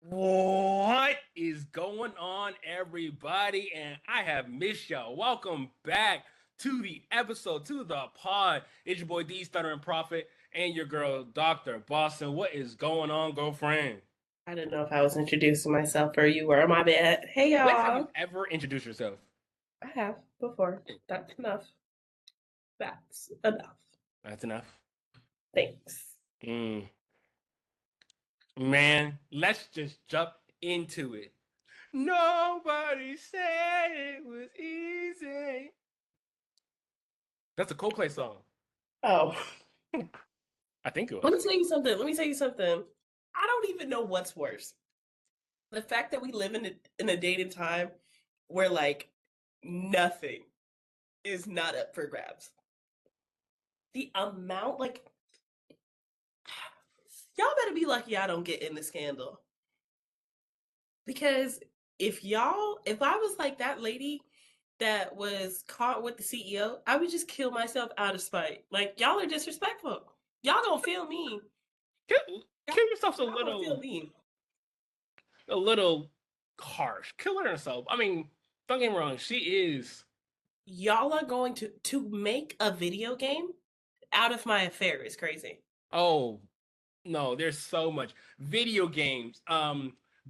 What is going on, everybody? And I have missed y'all. Welcome back to the episode, to the pod. It's your boy D Stunner and Prophet, and your girl Dr. Boston. What is going on, girlfriend? I didn't know if I was introducing myself or you were. My bad. Hey, When have you y'all. ever introduced yourself? I have before. That's enough. That's enough. That's enough. Thanks. Mm. Man, let's just jump into it. Nobody said it was easy. That's a Coldplay song. Oh, I think it let me was. tell you something. Let me tell you something. I don't even know what's worse. The fact that we live in a date and time where like nothing is not up for grabs. The amount, like, y'all better be lucky I don't get in the scandal. Because if I was like that lady that was caught with the CEO, I would just kill myself out of spite. Like, y'all are disrespectful. Y'all don't feel me. Kill yourself's Y'all don't feel me. a little harsh. Killing herself. I mean, don't get me wrong. She is. Y'all are going to make a video game out of my affair is crazy. Oh no, there's so much video games.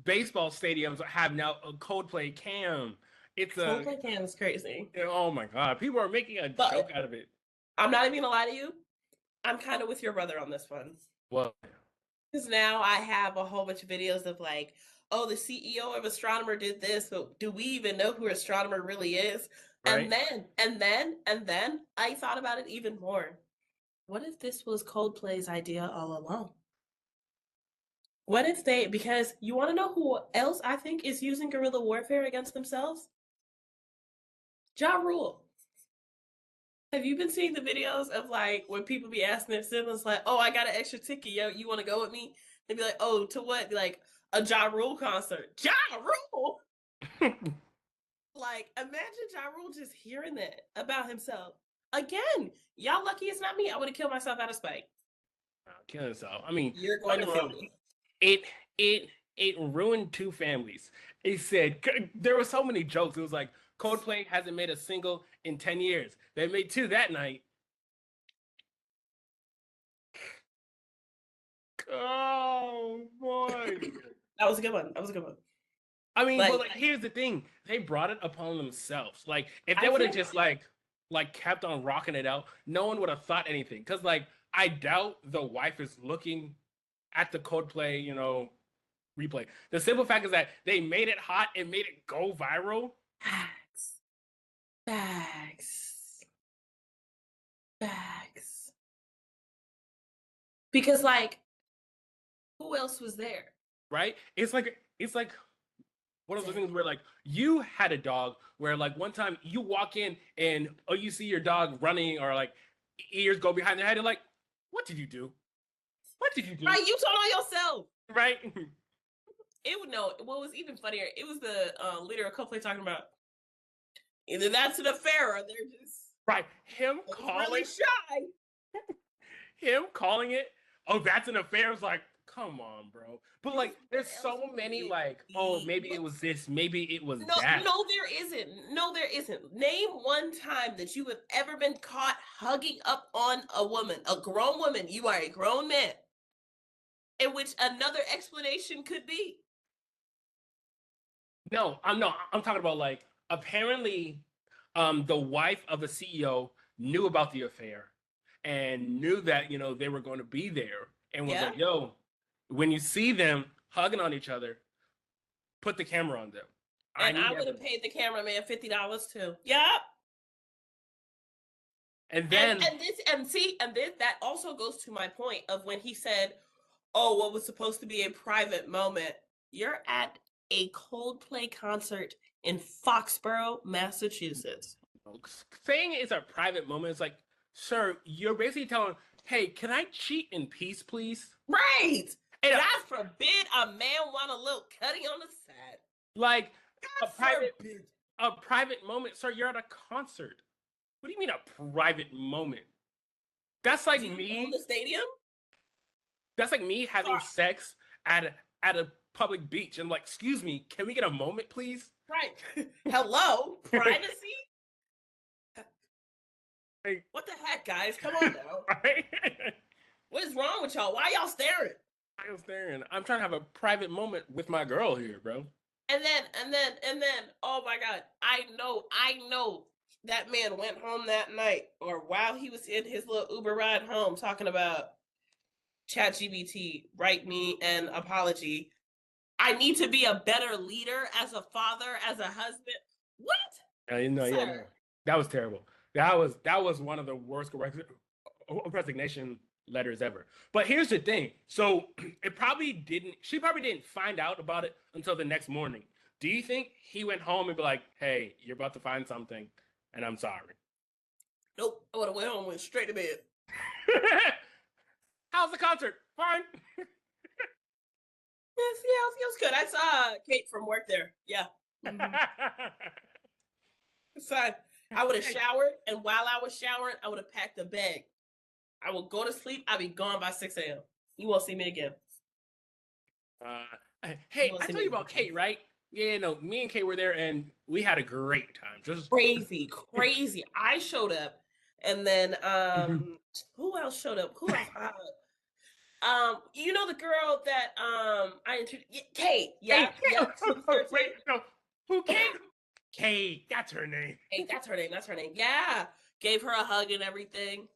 Baseball stadiums have now a Coldplay cam. It's a. Coldplay Cam is crazy. Oh my god, people are making a joke But out of it. I'm not even gonna lie to you. I'm kind of with your brother on this one. Well, Because now I have a whole bunch of videos of like, oh, the CEO of Astronomer did this, but do we even know who Astronomer really is? right? And then I thought about it even more. What if this was Coldplay's idea all along? What if because you want to know who else I think is using guerrilla warfare against themselves? Ja Rule. Have you been seeing the videos of like when people be asking their siblings like, "Oh, I got an extra ticket, yo, you want to go with me?" They'd be like, "Oh, to what?" Be like, "A Ja Rule concert." Ja Rule. Like, imagine Ja Rule just hearing that about himself. Again, y'all lucky it's not me. I would have killed myself out of spite. Killing herself. I mean, You're don't going get to me feel wrong. me. It it it ruined two families. It said there were so many jokes. It was like Coldplay hasn't made a single in 10 years. They made two that night. Oh boy. That was a good one. That was a good one. I mean, but Like, like here's the thing. They brought it upon themselves. Like if they I would have think just like kept on rocking it out, no one would have thought anything. Cause like I doubt the wife is looking at the Coldplay, replay. The simple fact is that they made it hot and made it go viral. facts, facts, facts. Because like, who else was there? Right? It's like one of those things where like you had a dog where like one time you walk in and you see your dog running or like ears go behind their head and like, what did you do? What did you do? Right, you told on yourself. Right? It would know. What was even funnier? It was the leader of Coldplay talking about either that's an affair or they're just Right. Him really calling shy. it, oh, that's an affair. It's like, come on, bro. But Because like what there's else so would many it like, oh, be? maybe it was this, maybe it was No, that. no, there isn't. No, there isn't. Name one time that you have ever been caught hugging up on a woman, a grown woman. You are a grown man, in which another explanation could be. I'm talking about like apparently the wife of the CEO knew about the affair and knew that, they were going to be there and was Yeah, like, yo, when you see them hugging on each other, put the camera on them. I and need I would have evidence. paid the cameraman $50 too. Yep. And And then and this and see and this that also goes to my point of when he said, "Oh, what was supposed to be a private moment." You're at a Coldplay concert in Foxborough, Massachusetts. saying it's a private moment is like, sir, you're basically telling, hey, can I cheat in peace, please? Right. And God forbid a man want a little cutting on the side. like a God private forbid. a private moment, sir, you're at a concert. What do you mean a private moment? That's like Do you own the me. stadium? That's like me having Sorry. sex at a public beach and like, excuse me, can we get a moment, please? Right. Hello, privacy. Like, What the heck, guys? Come on now. right? What is wrong with y'all? Why y'all staring? I'm staring. I'm trying to have a private moment with my girl here, bro. And then, oh my God, I know that man went home that night or while he was in his little Uber ride home talking about ChatGPT, write me an apology. I need to be a better leader as a father, as a husband. What? Yeah, no. That was terrible. That was one of the worst resignation letters ever. But here's the thing. So she probably didn't find out about it until the next morning. Do you think he went home and be like, hey, you're about to find something and I'm sorry? Nope. I would have went home and went straight to bed. How's the concert? Fine. Yes, yeah, it was good. I saw Kate from work there. Yeah. Mm-hmm. It's fine. I would have showered, and while I was showering, I would have packed a bag. I would go to sleep. I'd be gone by 6 a.m. You won't see me again. Hey, I told you about Kate, right? Yeah, no, me and Kate were there, and we had a great time. Just crazy. I showed up, and then who else showed up? Who else? You know the girl that I introduced, Kate. Yeah, yeah. Wait, no, who Kate? Kate, that's her name. Hey, that's her name. Yeah, gave her a hug and everything.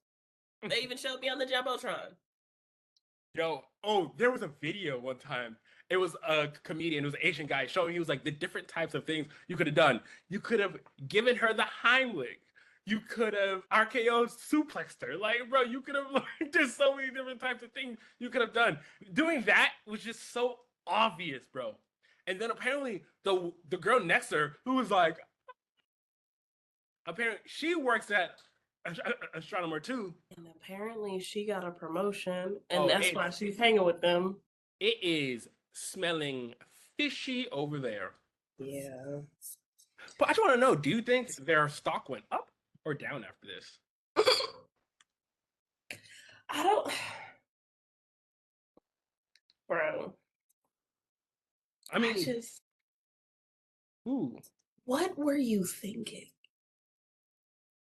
They even showed me on the jumbotron. Yo, oh, there was a video one time. It was a comedian, it was an Asian guy showing he was like the different types of things you could have done. You could have given her the Heimlich. You could have RKO suplexed her. Like, bro, you could have there's so many different types of things you could have done. Doing that was just so obvious, bro. And then apparently the girl next to her, who was like, apparently she works at Astronomer too. And apparently she got a promotion, and that's why she's hanging with them. It is smelling fishy over there. Yeah. But I just want to know, do you think their stock went up or down after this? I don't... Bro. I mean... Ooh. What were you thinking?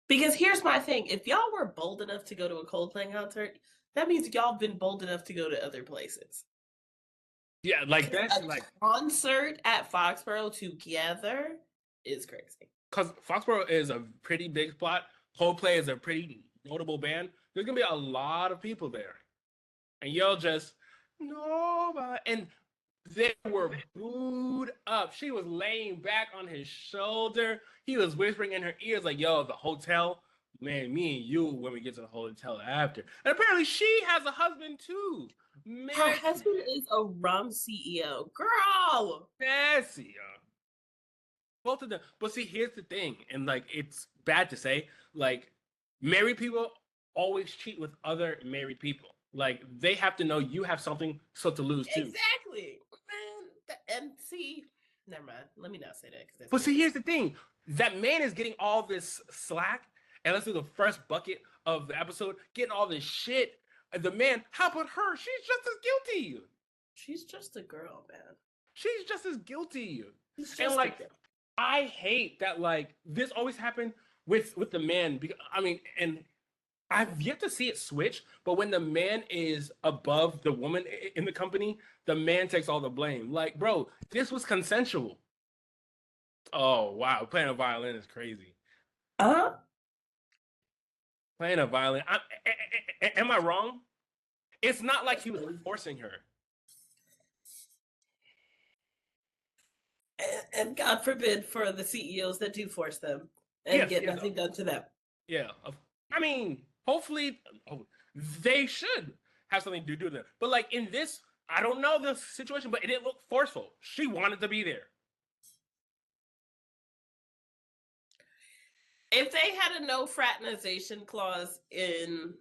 Because here's my thing. If y'all were bold enough to go to a Coldplay concert, that means y'all been bold enough to go to other places. Yeah, like that's like concert at Foxborough together is crazy. Because Foxborough is a pretty big spot. Coldplay is a pretty notable band. There's gonna be a lot of people there, and y'all just nobody. And they were booed up. She was laying back on his shoulder. He was whispering in her ears like, "Yo, the hotel, man, me and you when we get to the hotel after." And apparently, she has a husband too. Man. Her husband is a rum CEO. Girl! Messy, both of them. But see, here's the thing, and like it's bad to say, like married people always cheat with other married people. Like they have to know you have something so to lose too. Exactly. Man, and see, never mind. Let me not say that. But see, here's the thing. That man is getting all this slack, and let's do the first bucket of the episode, getting all this shit. The man, how about her? She's just as guilty. She's just a girl, man. She's just as guilty. And like, I hate that like this always happened with the man. Because I mean, and I've yet to see it switch. But when the man is above the woman in the company, the man takes all the blame. Like, bro, this was consensual. Oh wow, playing a violin is crazy. Playing a violin. Am I wrong? It's not like he was forcing her. And God forbid for the CEOs that do force them and get nothing done to them. Yeah. I mean, hopefully they should have something to do with it. But like in this, I don't know the situation, but it didn't look forceful. She wanted to be there. If they had a no fraternization clause in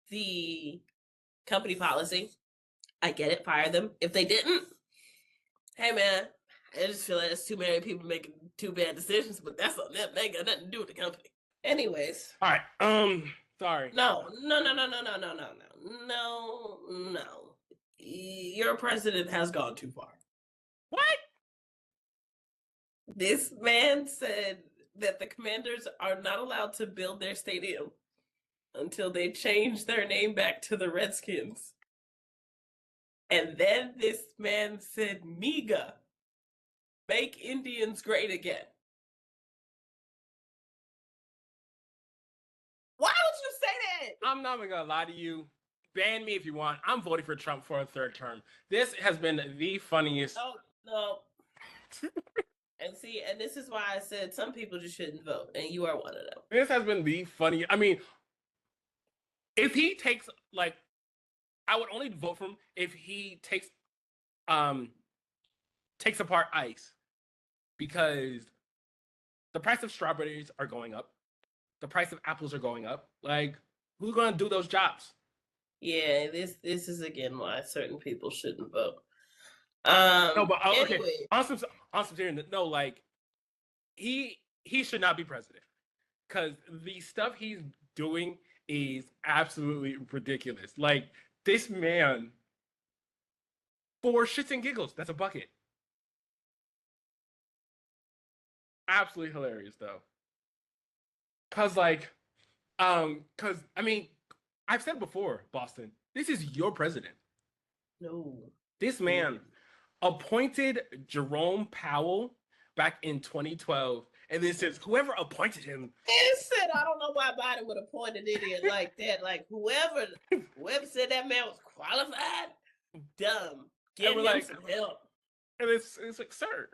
the company policy, I get it, fire them. If they didn't, hey man, I just feel like it's too many people making too bad decisions, but that's on them. They ain't got nothing to do with the company. Anyways. All right. Sorry. No. Your president has gone too far. This man said that the Commanders are not allowed to build their stadium until they change their name back to the Redskins. And then this man said, "MEGA, make Indians great again." Why would you say that? I'm not even gonna lie to you. Ban me if you want. I'm voting for Trump for a third term. This has been the funniest. Oh, no. And see, and this is why I said some people just shouldn't vote, and you are one of them. This has been the funniest. I mean, if he takes like, I would only vote for him if he takes apart ICE, because the price of strawberries are going up, the price of apples are going up. Like, who's gonna do those jobs? Yeah, this is again why certain people shouldn't vote. No, but okay. Anyway, On some serious, no, like he should not be president, because the stuff he's doing is absolutely ridiculous. Like, this man, for shits and giggles, that's a bucket. Absolutely hilarious though. Cause cause I mean, I've said before, Boston, this is your president. no. This man appointed Jerome Powell back in 2012, and then says whoever appointed him. It said, I don't know why Biden would appoint an idiot like that. Like whoever said that man was qualified, dumb. Give him like, some help. And it's like, sir,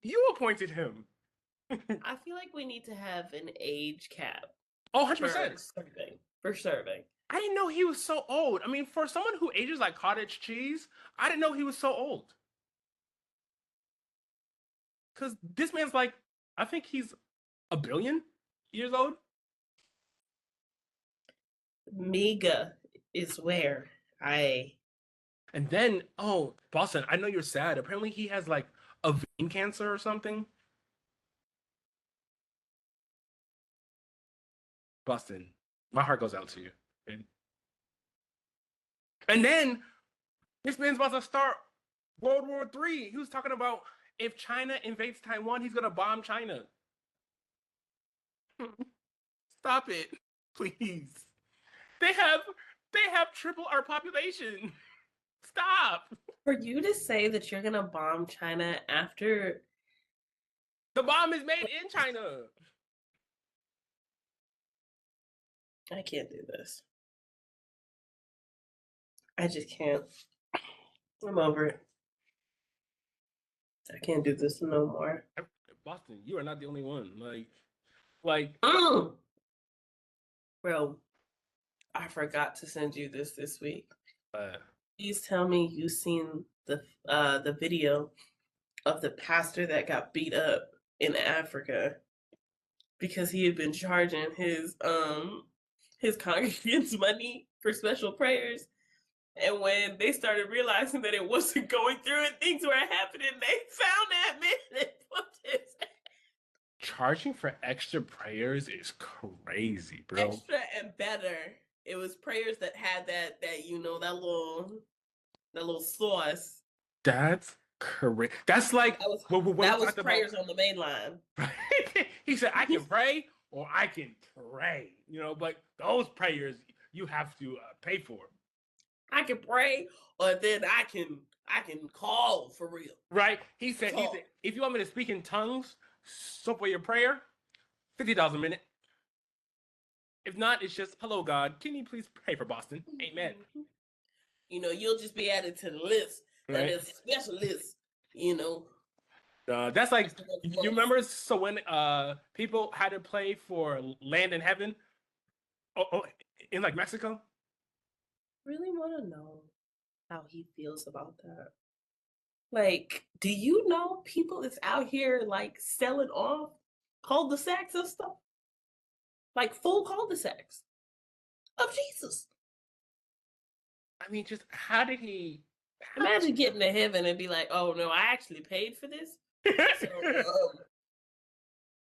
you appointed him. I feel like we need to have an age cap. Oh, 100%. For serving. I didn't know he was so old. I mean, for someone who ages like cottage cheese, I didn't know he was so old. Because this man's like, I think he's 1 billion years old. MEGA is where I. And then, oh, Boston, I know you're sad. Apparently he has like a vein cancer or something. Boston, my heart goes out to you. And then this man's about to start World War III. He was talking about if China invades Taiwan, he's gonna bomb China. Stop it, please. They have triple our population. Stop. For you to say that you're gonna bomb China after the bomb is made in China. I can't do this. I just can't. I'm over it. I can't do this no more. Boston, you are not the only one. Like, bro, I forgot to send you this week. Please tell me you seen the video of the pastor that got beat up in Africa because he had been charging his congregants money for special prayers. And when they started realizing that it wasn't going through and things were happening, they found that man and put his charging for extra prayers is crazy, bro. Extra and better. It was prayers that had that little sauce. That's correct. That's like that was prayers on the main line. He said, "I can pray or I can pray," but those prayers you have to pay for. I can pray, or then I can call for real. Right? He said, if you want me to speak in tongues, so for your prayer, $50 a minute. If not, it's just, hello, God, can you please pray for Boston? Amen. You'll just be added to the list, right? A special list, That's like, you remember, so when people had to play for Land in Heaven in like Mexico? Really want to know how he feels about that. Like, do you know people is out here like selling off cul-de-sacs and stuff? Like full cul-de-sacs of Jesus. I mean, just how did he imagine getting to heaven and be like, "Oh no, I actually paid for this." So,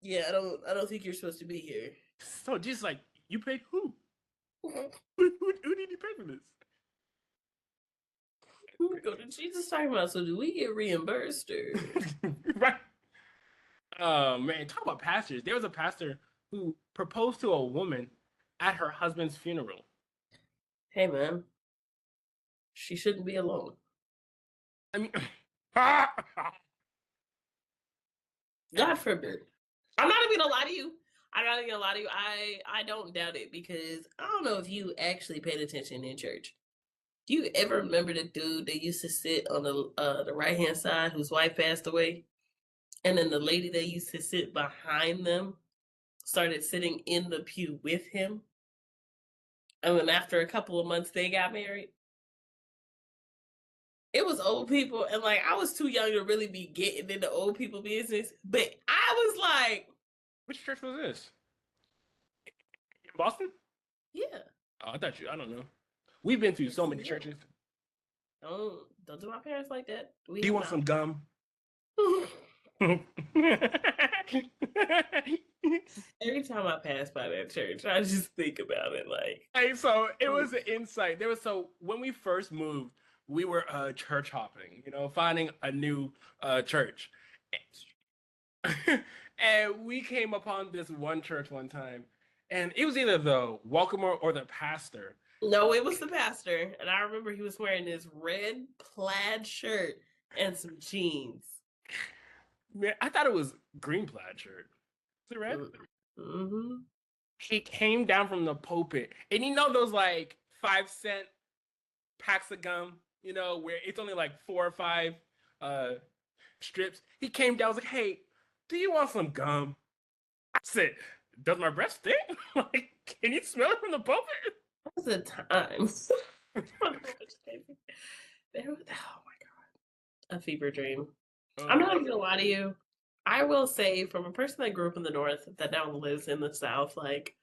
yeah, I don't think you're supposed to be here. So just like, you paid who? Who did you pay for this? Go to Jesus talking about, so do we get reimbursed or right? Oh man, talk about pastors. There was a pastor who proposed to a woman at her husband's funeral. Hey man, she shouldn't be alone. I mean, God forbid. I'm not even gonna lie to you. I'm not even gonna lie to you. I don't doubt it because I don't know if you actually paid attention in church. Do you ever remember the dude that used to sit on the right hand side whose wife passed away, and then the lady that used to sit behind them started sitting in the pew with him, and then after a couple of months they got married. It was old people, and like I was too young to really be getting into old people business, but I was like, which church was this? In Boston? yeah, Oh, I thought you. I don't know. We've been through so many yeah. churches. Don't do my parents like that. We Do you have want some not. gum? Every time I pass by that church, I just think about it like, Hey, so it was an insight. There was so when we first moved, we were church hopping, finding a new church. And we came upon this one church one time, and it was either the welcomer or the pastor. no, it was the pastor, and I remember he was wearing this red plaid shirt and some jeans. Man, I thought it was green plaid shirt. Is it red? Mm-hmm. He came down from the pulpit, and those like 5 cent packs of gum, where it's only like 4 or 5 uh strips. He came down, was like, "Hey, do you want some gum?" I said, "Does my breath stink? Like, can you smell it from the pulpit?" That was the times. Oh my god, a fever dream. I'm not even gonna lie to you. I will say, from a person that grew up in the north that now lives in the south, like,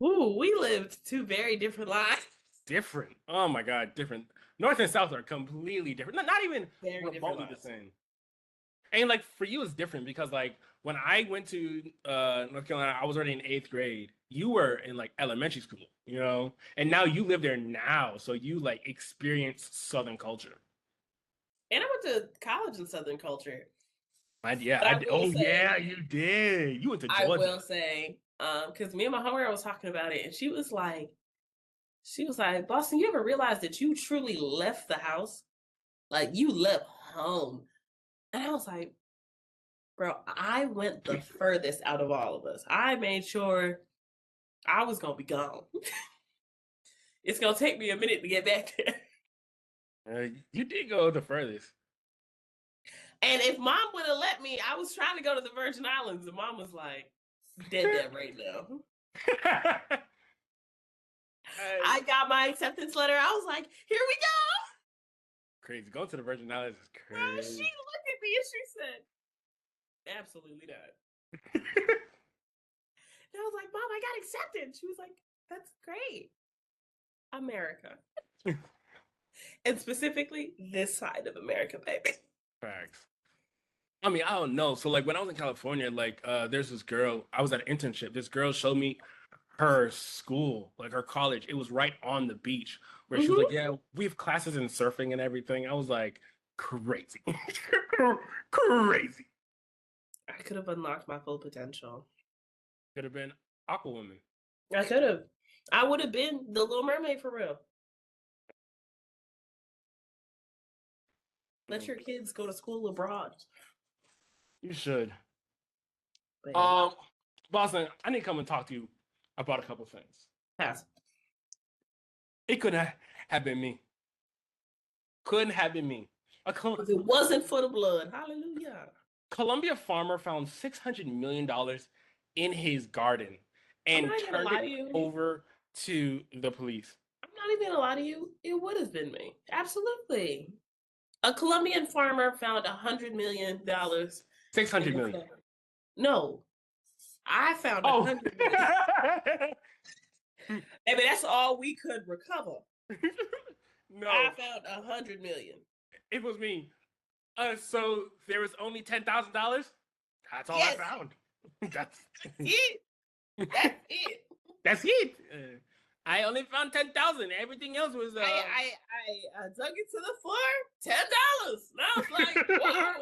ooh, we lived two very different lives. Different. Oh my God, different. North and South are completely different. Not even Very different remotely the lives. same. And like for you, it's different because like when I went to North Carolina, I was already in 8th grade. You were in like elementary school, and now you live there now, so you like experience Southern culture. And I went to college in Southern culture. Yeah, But I I did. will Oh say, yeah, you did. You went to I Georgia. will say, because me and my homegirl was talking about it, and she was like, Boston, you ever realize that you truly left the house? Like you left home. And I was like, bro, I went the furthest out of all of us. I made sure I was gonna be gone. It's gonna take me a minute to get back there. You did go the furthest. And if mom would have let me, I was trying to go to the Virgin Islands, and mom was like, dead right now. I got my acceptance letter. I was like, here we go. Crazy. Going to the Virgin Islands is Bro, she crazy. looked at me and she said, absolutely not. And I was like, Mom, I got accepted. She was like, that's great. America. And specifically this side of America, baby. Facts. I mean, I don't know. So like when I was in California, like there's this girl, I was at an internship. This girl showed me her school, like her college. It was right on the beach where she was like, "Yeah, we have classes in surfing and everything." I was like, crazy. Crazy. I could have unlocked my full potential. Could have been Aquawoman. I could have. I would have been the Little Mermaid for real. Let your kids go to school abroad. You should. But yeah, Boston, I need to come and talk to you about a couple things. pass. It couldn't have been me. Couldn't have been me. If it wasn't for the blood, hallelujah. Columbia farmer found $600 million in his garden I'm and not even gonna turned lie it to you. over to the police. I'm not even gonna lie to you. It would have been me. Absolutely. A Colombian farmer found $100 million 600 in his million. garden. No, I found Oh. 100 million. Maybe that's all we could recover. No, I found 100 million. it was me. So there was only $10,000. That's all I Yes, found. That's it. That's it. that's it. I only found 10,000. Everything else was I dug it to the floor. $10. And I was like, whoa.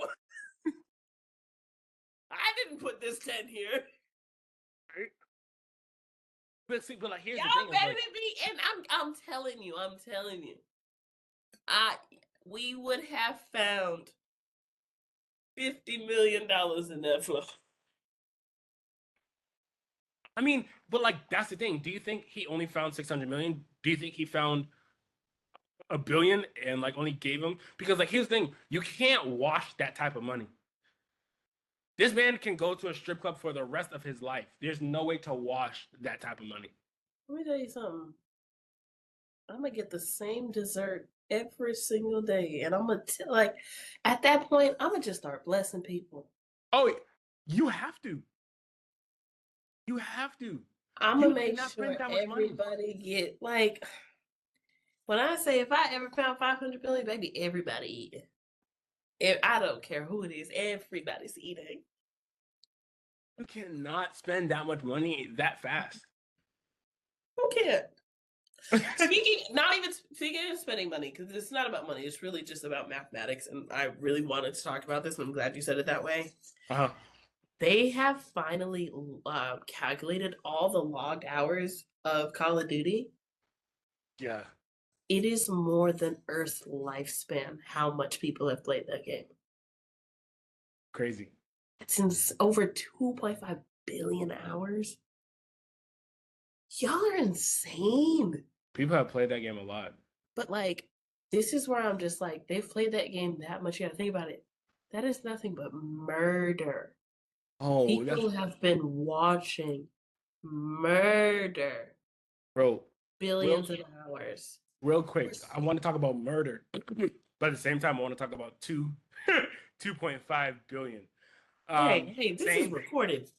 put this 10 here. But see, but like here's Y'all the thing. better Like, be, and I'm telling you, we would have found $50 million in that flow. I mean, but like that's the thing. Do you think he only found 600 million? Do you think he found a billion and like only gave him? Because like here's the thing, you can't wash that type of money. This man can go to a strip club for the rest of his life. There's no way to wash that type of money. Let me tell you something. I'm gonna get the same dessert every single day, and I'm gonna like, at that point, I'm gonna just start blessing people. Oh, you have to. You have to. I'm You gonna make cannot sure spend that much money. everybody get like. When I say if I ever found 500 billion, baby, everybody eating. If I don't care who it is, everybody's eating. You cannot spend that much money that fast. Who can't? Not even speaking of spending money, because it's not about money. It's really just about mathematics, and I really wanted to talk about this, and I'm glad you said it that way. Uh-huh. They have finally calculated all the logged hours of Call of Duty. Yeah. It is more than Earth's lifespan. How much people have played that game? Crazy. It's over 2.5 billion hours. Y'all are insane. People have played that game a lot. But like, this is where I'm just like, they've played that game that much. You gotta think about it. That is nothing but murder. Oh, People have been watching murder. bro. Billions of hours. Real quick, I want to talk about murder, but at the same time, I want to talk about 2.5 billion. Hey, this is recorded.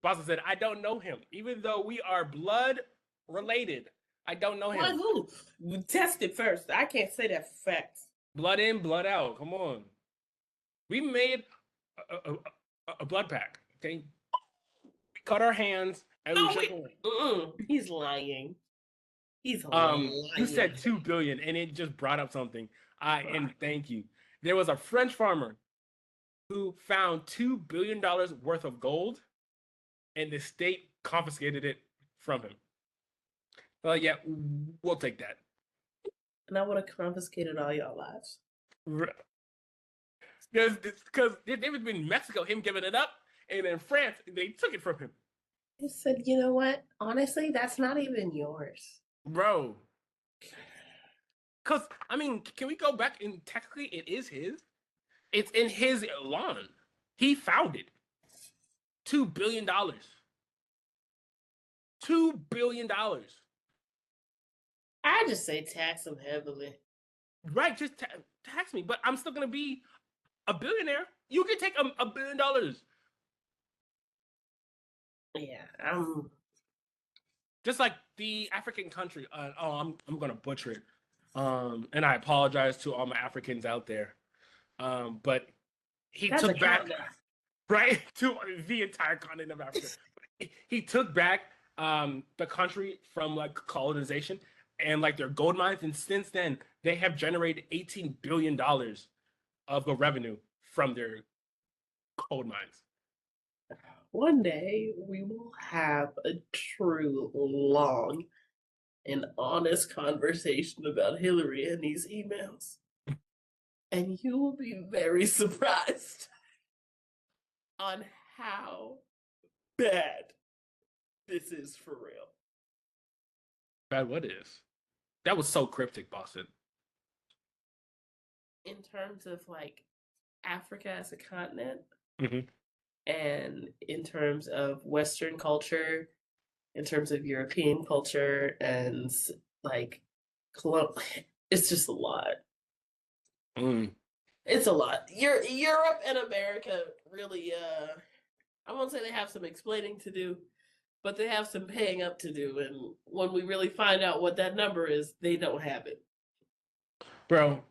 Boston said, I don't know him. Even though we are blood related, I don't know him. Blood who? We test it first. I can't say that for facts. Blood in, blood out. Come on. We made a blood pack, okay? We cut our hands and we shook hands. He's lying. He's lying. You said 2 billion and it just brought up something. And thank you. There was a French farmer who found $2 billion worth of gold and the state confiscated it from him. Well, yeah, we'll take that. And I would have confiscated all y'all lives. Because the difference between Mexico, him giving it up, and in France, they took it from him. He said, you know what? Honestly, that's not even yours. Bro. Because, I mean, can we go back and technically it is his? It's in his lawn. He found it. $2 billion. $2 billion. I just say tax him heavily. Right, just tax me, but I'm still going to be a billionaire. You can take $1 billion. Yeah, just like the African country. I'm gonna butcher it. And I apologize to all my Africans out there. But he took back right to the entire continent of Africa. He took back the country from like colonization and like their gold mines, and since then they have generated $18 billion of the revenue from their gold mines. One day we will have a true, long, and honest conversation about Hillary and these emails. And you will be very surprised on how bad this is for real. Bad what is? That was so cryptic, Boston. In terms of like Africa as a continent, mm-hmm. and in terms of Western culture, in terms of European culture, and like, it's just a lot. It's a lot. Europe and America really, I won't say they have some explaining to do, but they have some paying up to do. And when we really find out what that number is, they don't have it. Bro,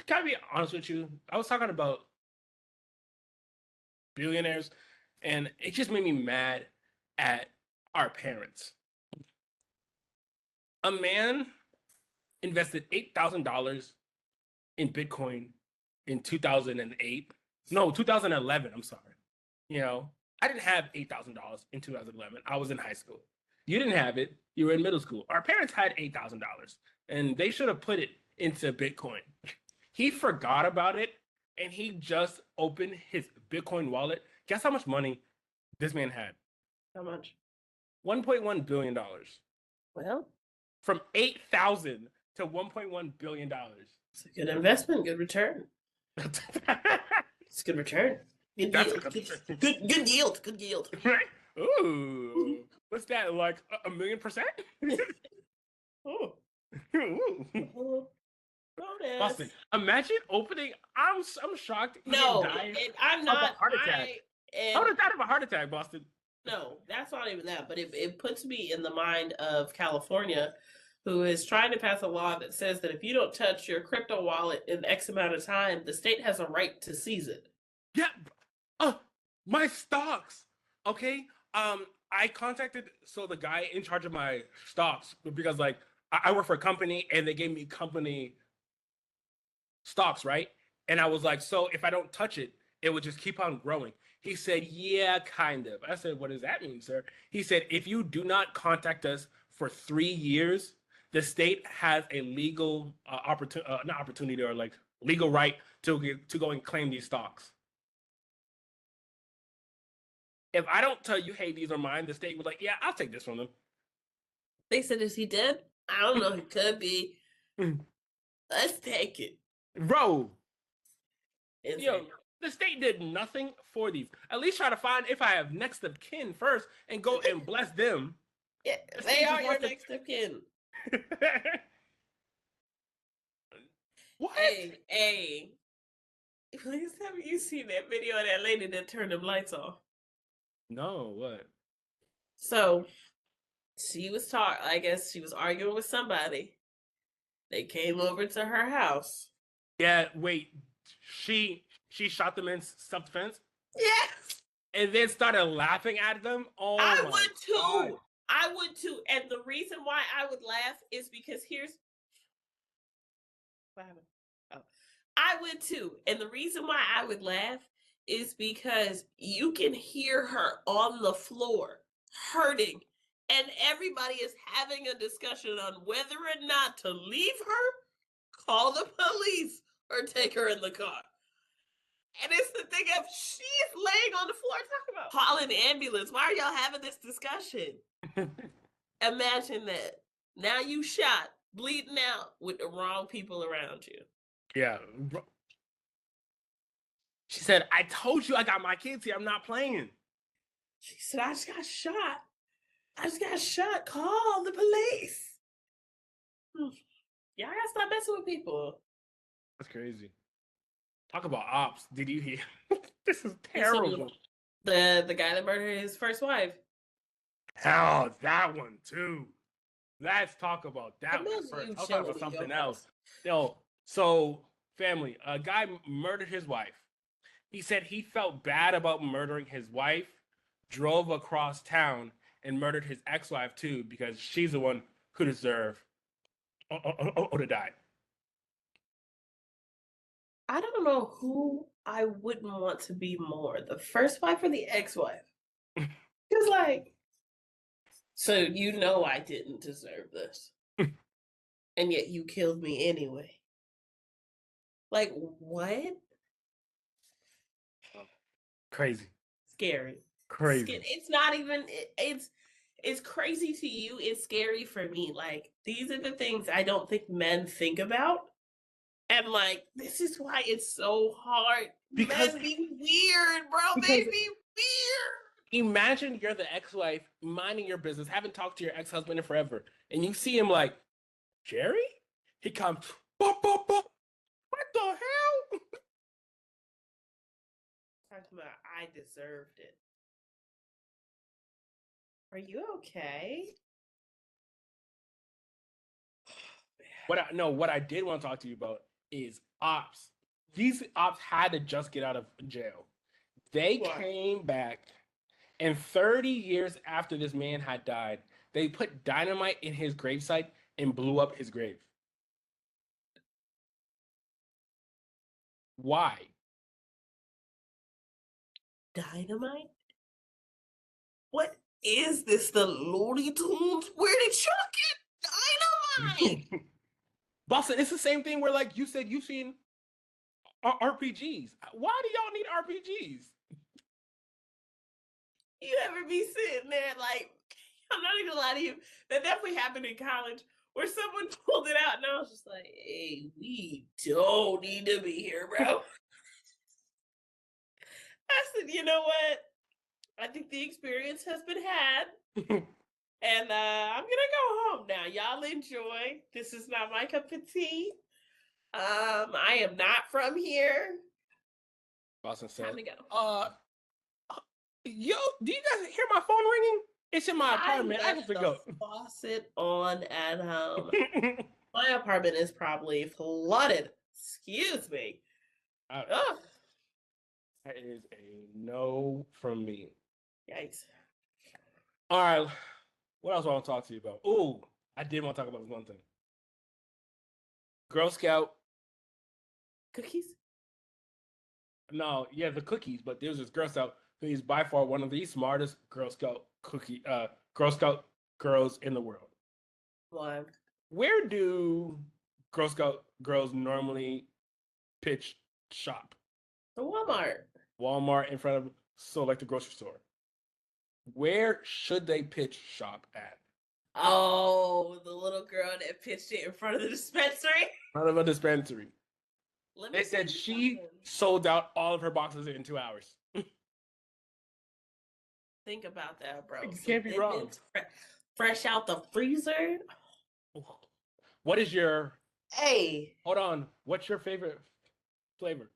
can I be honest with you? I was talking about billionaires, and it just made me mad at our parents. A man invested $8,000 in Bitcoin in 2008 No, 2011. I'm sorry. I didn't have $8,000 in 2011. I was in high school. You didn't have it. You were in middle school. Our parents had $8,000, and they should have put it into Bitcoin. He forgot about it, and he just opened his Bitcoin wallet. Guess how much money this man had? How much? $1.1 billion. Well, From 8,000 to $1.1 billion. it's a good investment, good return. It's a good return. Good yield. Good yield. Good yield. Right? Ooh. What's that, like a 1,000,000%? Oh. Ooh. Bonus. Boston, imagine opening. I'm shocked. No, I'm not. A heart attack. How did that have a heart attack, Boston? No, that's not even that. But it puts me in the mind of California, who is trying to pass a law that says that if you don't touch your crypto wallet in X amount of time, the state has a right to seize it. Yeah. My stocks. Okay. I contacted the guy in charge of my stocks because like I work for a company and they gave me company stocks, right? And I was like, so if I don't touch it, it would just keep on growing. He said, yeah, kind of. I said, what does that mean, sir? He said, if you do not contact us for 3 years, the state has a legal not opportunity or like legal right to go and claim these stocks. If I don't tell you, hey, these are mine, the state was like, yeah, I'll take this from them. They said, is he dead? I don't know. He could be. Let's take it. Bro. The state did nothing for these. At least try to find if I have next of kin first and go and bless them. Yeah, they are your next of kin. What? Hey. Please tell me you seen that video of that lady that turned them lights off. No, what? So she was I guess she was arguing with somebody. They came over to her house. Yeah, wait. She shot them in self-defense? Yes. And then started laughing at them? Oh, I would too. God. I would too. And the reason why I would laugh is because what happened? Oh. I would too. And the reason why I would laugh is because you can hear her on the floor hurting, and everybody is having a discussion on whether or not to leave her, call the police, or take her in the car. And it's the thing of she's laying on the floor talking about call an ambulance. Why are y'all having this discussion? Imagine that. Now you shot, bleeding out with the wrong people around you. Yeah. She said, I told you I got my kids here. I'm not playing. She said, I just got shot. Call the police. Y'all gotta stop messing with people. That's crazy. Talk about ops. Did you hear? This is terrible. The guy that murdered his first wife. Hell, that one too. Let's talk about that one first. I'll talk about something else. So family, a guy murdered his wife. He said he felt bad about murdering his wife, drove across town, and murdered his ex-wife too, because she's the one who deserved to die. I don't know who I wouldn't want to be more, the first wife or the ex-wife. Because like, so you know I didn't deserve this. And yet you killed me anyway. Like, what? Crazy. Scary. Crazy. It's not even, it's crazy to you. It's scary for me. Like, these are the things I don't think men think about. And like, this is why it's so hard. Because men be weird, bro. They be weird. Imagine you're the ex-wife, minding your business, haven't talked to your ex-husband in forever, and you see him like, Jerry? He comes, what the hell? Talking about, I deserved it. Are you okay? What I did want to talk to you about is ops. These ops had to just get out of jail. They came back, and 30 years after this man had died, they put dynamite in his gravesite and blew up his grave. Why? Dynamite? What is this? The Looney Tunes? Where did you get Dynamite? Boston, it's the same thing where like you said you've seen RPGs. Why do y'all need RPGs? You ever be sitting there like, I'm not even gonna lie to you, that definitely happened in college where someone pulled it out and I was just like, hey, we don't need to be here, bro. I said, you know what? I think the experience has been had. And I'm gonna go home now. Y'all enjoy. This is not my cup of tea. I am not from here. Boston said, Time to go. Yo, do you guys hear my phone ringing? It's in my apartment. I have left to the go. faucet on at home. My apartment is probably flooded. Excuse me. Oh, That is a no from me. yikes. All right. What else do I want to talk to you about? Oh, I did want to talk about this one thing. Girl Scout. Cookies? No, yeah, the cookies, but there's this Girl Scout who is by far one of the smartest Girl Scout girls in the world. Why? Where do Girl Scout girls normally pitch shop? The Walmart. Walmart in front of the grocery store. Where should they pitch shop at? Oh, the little girl that pitched it in front of the dispensary. In front of a dispensary. Let me They said see she something. sold out all of her boxes in 2 hours. Think about that, bro. You Some can't be Thin wrong. Mints fresh out the freezer. What is your Hey, hold on? What's your favorite flavor?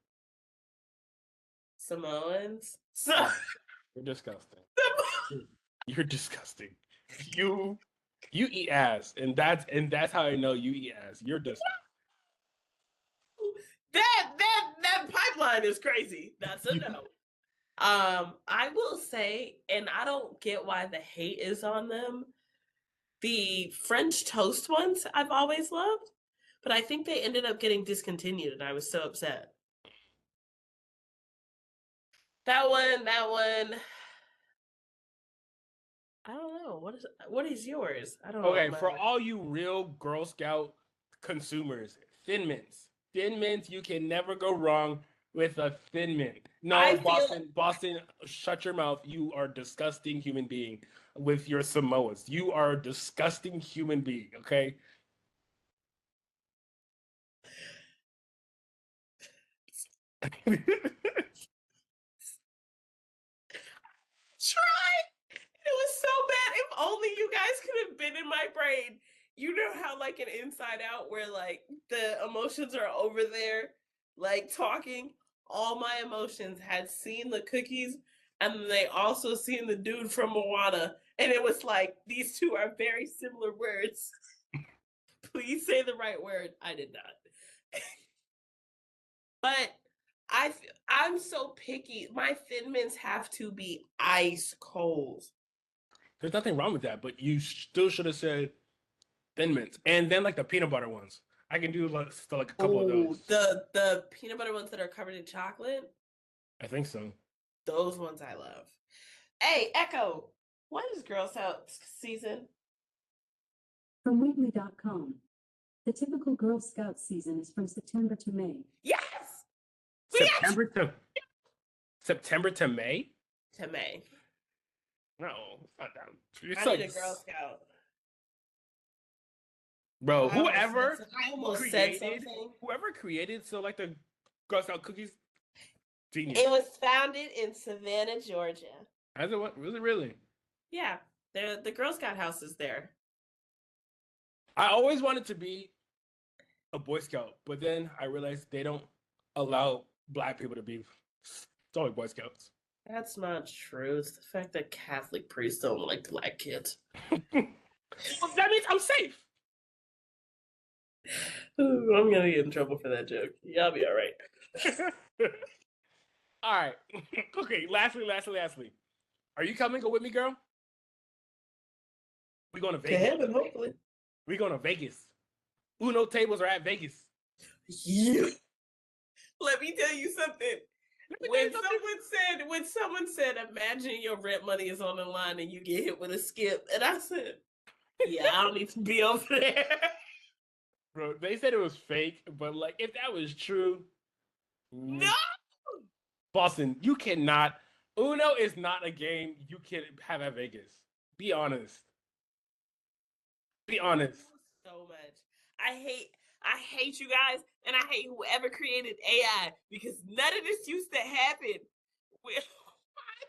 Samoans. You're disgusting. You're disgusting. You eat ass, and that's how I know you eat ass. You're disgusting. That pipeline is crazy. That's a no. I will say, and I don't get why the hate is on them. The French toast ones I've always loved, but I think they ended up getting discontinued, and I was so upset. That one. I don't know. What is yours? I don't know. Okay, for all you real Girl Scout consumers, Thin Mints. Thin Mints, you can never go wrong with a Thin Mint. No, Boston, shut your mouth. You are a disgusting human being with your Samoas. You are a disgusting human being, okay? Try. It was so bad. If only you guys could have been in my brain. You know how like an Inside Out where like the emotions are over there, like talking. All my emotions had seen the cookies, and they also seen the dude from Moana, and it was like these two are very similar words. Please say the right word. I did not. But I'm so picky. My Thin Mints have to be ice cold. There's nothing wrong with that, but you still should have said Thin Mints. And then like the peanut butter ones. I can do like, still like a couple of those. The peanut butter ones that are covered in chocolate. I think so. Those ones I love. Hey, Echo, what is Girl Scout season? From Weebly.com. The typical Girl Scout season is from September to May. Yes! September to May? To May. No, it's not that. I need a Girl Scout. Bro, I almost said something. Whoever created the Girl Scout cookies, genius. It was founded in Savannah, Georgia. As it was it really? Yeah, the Girl Scout house is there. I always wanted to be a Boy Scout, but then I realized they don't allow Black people to be only Boy Scouts. That's not true. It's the fact that Catholic priests don't like Black kids. Well, that means I'm safe. Ooh, I'm gonna get in trouble for that joke. Y'all be all right. All right. Okay. Lastly. Are you coming? Go with me, girl. We going to Vegas. To heaven, hopefully. We going to Vegas. Uno tables are at Vegas. Yeah. Let me tell you something. Let me tell you something. When someone said, imagine your rent money is on the line and you get hit with a skip, and I said, yeah, I don't need to be over there. Bro, they said it was fake, but like if that was true, No. Boston, you cannot. Uno is not a game you can have at Vegas. Be honest. Be honest. So much. I hate you guys, and I hate whoever created AI because none of this used to happen. I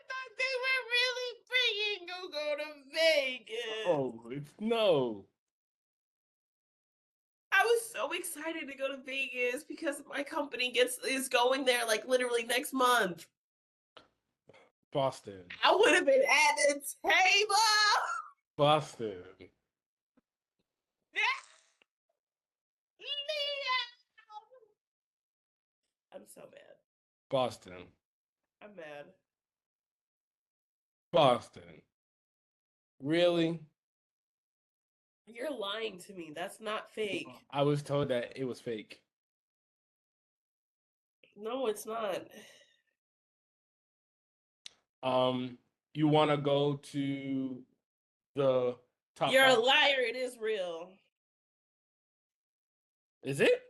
thought they were really bringing Google to Vegas. Oh, it's no. I was so excited to go to Vegas because my company is going there like literally next month. Boston. I would have been at the table. Boston. I'm so mad. Boston. I'm mad. Boston. Really? You're lying to me. That's not fake. I was told that it was fake. No, it's not. You want to go to the top You're a 5? liar. It is real. Is it?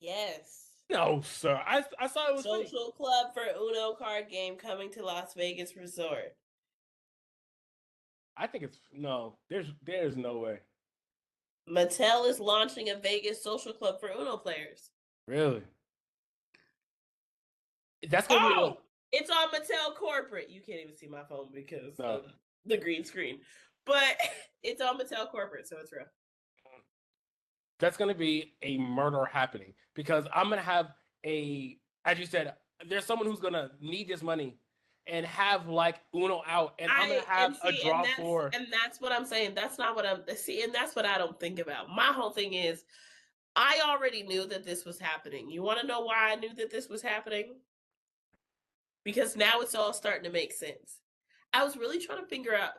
Yes. No, sir. I saw it was fake. Social club for Uno card game coming to Las Vegas Resort. I think it's no. There's no way. Mattel is launching a Vegas social club for Uno players. Really? That's gonna be. Oh, it's on Mattel Corporate. You can't even see my phone because of the green screen, but it's on Mattel Corporate, so it's real. That's gonna be a murder happening because I'm gonna have as you said, there's someone who's gonna need this money and have like Uno out, and I'm gonna have a draw for. And that's what I'm saying. That's not what I'm see, and that's what I don't think about. My whole thing is, I already knew that this was happening. You want to know why I knew that this was happening? Because now it's all starting to make sense. I was really trying to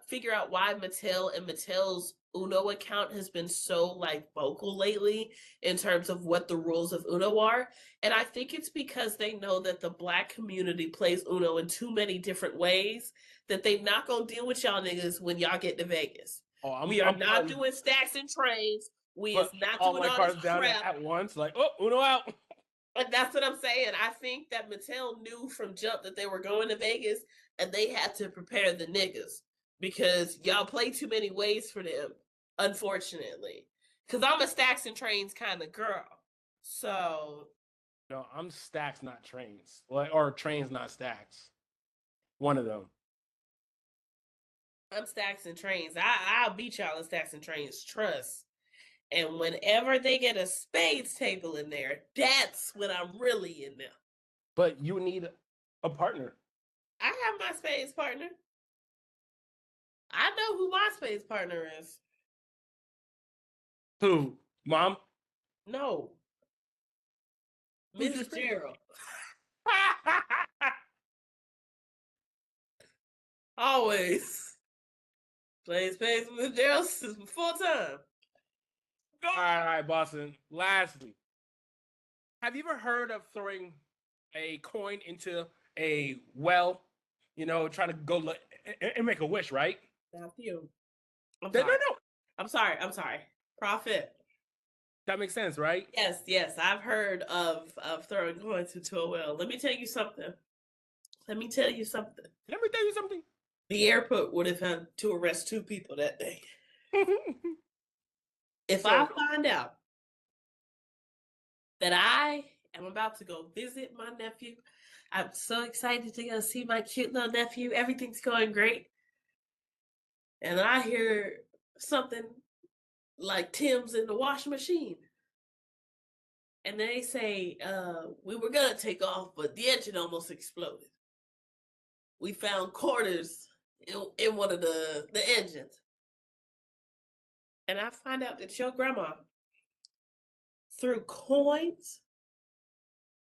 figure out why Mattel and Mattel's Uno account has been so like vocal lately in terms of what the rules of Uno are. And I think it's because they know that the Black community plays Uno in too many different ways that they not gonna deal with y'all niggas when y'all get to Vegas. We are not doing stacks and trains. We is not doing all this crap at once. Like, oh, Uno out. And that's what I'm saying. I think that Mattel knew from jump that they were going to Vegas and they had to prepare the niggas because y'all play too many ways for them, unfortunately. Because I'm a stacks and trains kind of girl. So. No, I'm stacks, not trains. Or trains, not stacks. One of them. I'm stacks and trains. I'll beat y'all in stacks and trains. Trust. And whenever they get a spades table in there, that's when I'm really in there. But you need a partner. I have my spades partner. I know who my spades partner is. Who? Mom? No. Mrs. Gerald. Always. Playing spades with Miss Gerald since before time. All right, Boston. Lastly, have you ever heard of throwing a coin into a well? You know, trying to go and make a wish, right? Not you. No. I'm sorry. Prophet. That makes sense, right? Yes. I've heard of throwing coins into a well. Let me tell you something. The airport would have had to arrest 2 people that day. If I find out that I am about to go visit my nephew, I'm so excited to go see my cute little nephew. Everything's going great. And I hear something like Tim's in the washing machine. And they say, we were going to take off, but the engine almost exploded. We found quarters in one of the engines. And I find out that your grandma threw coins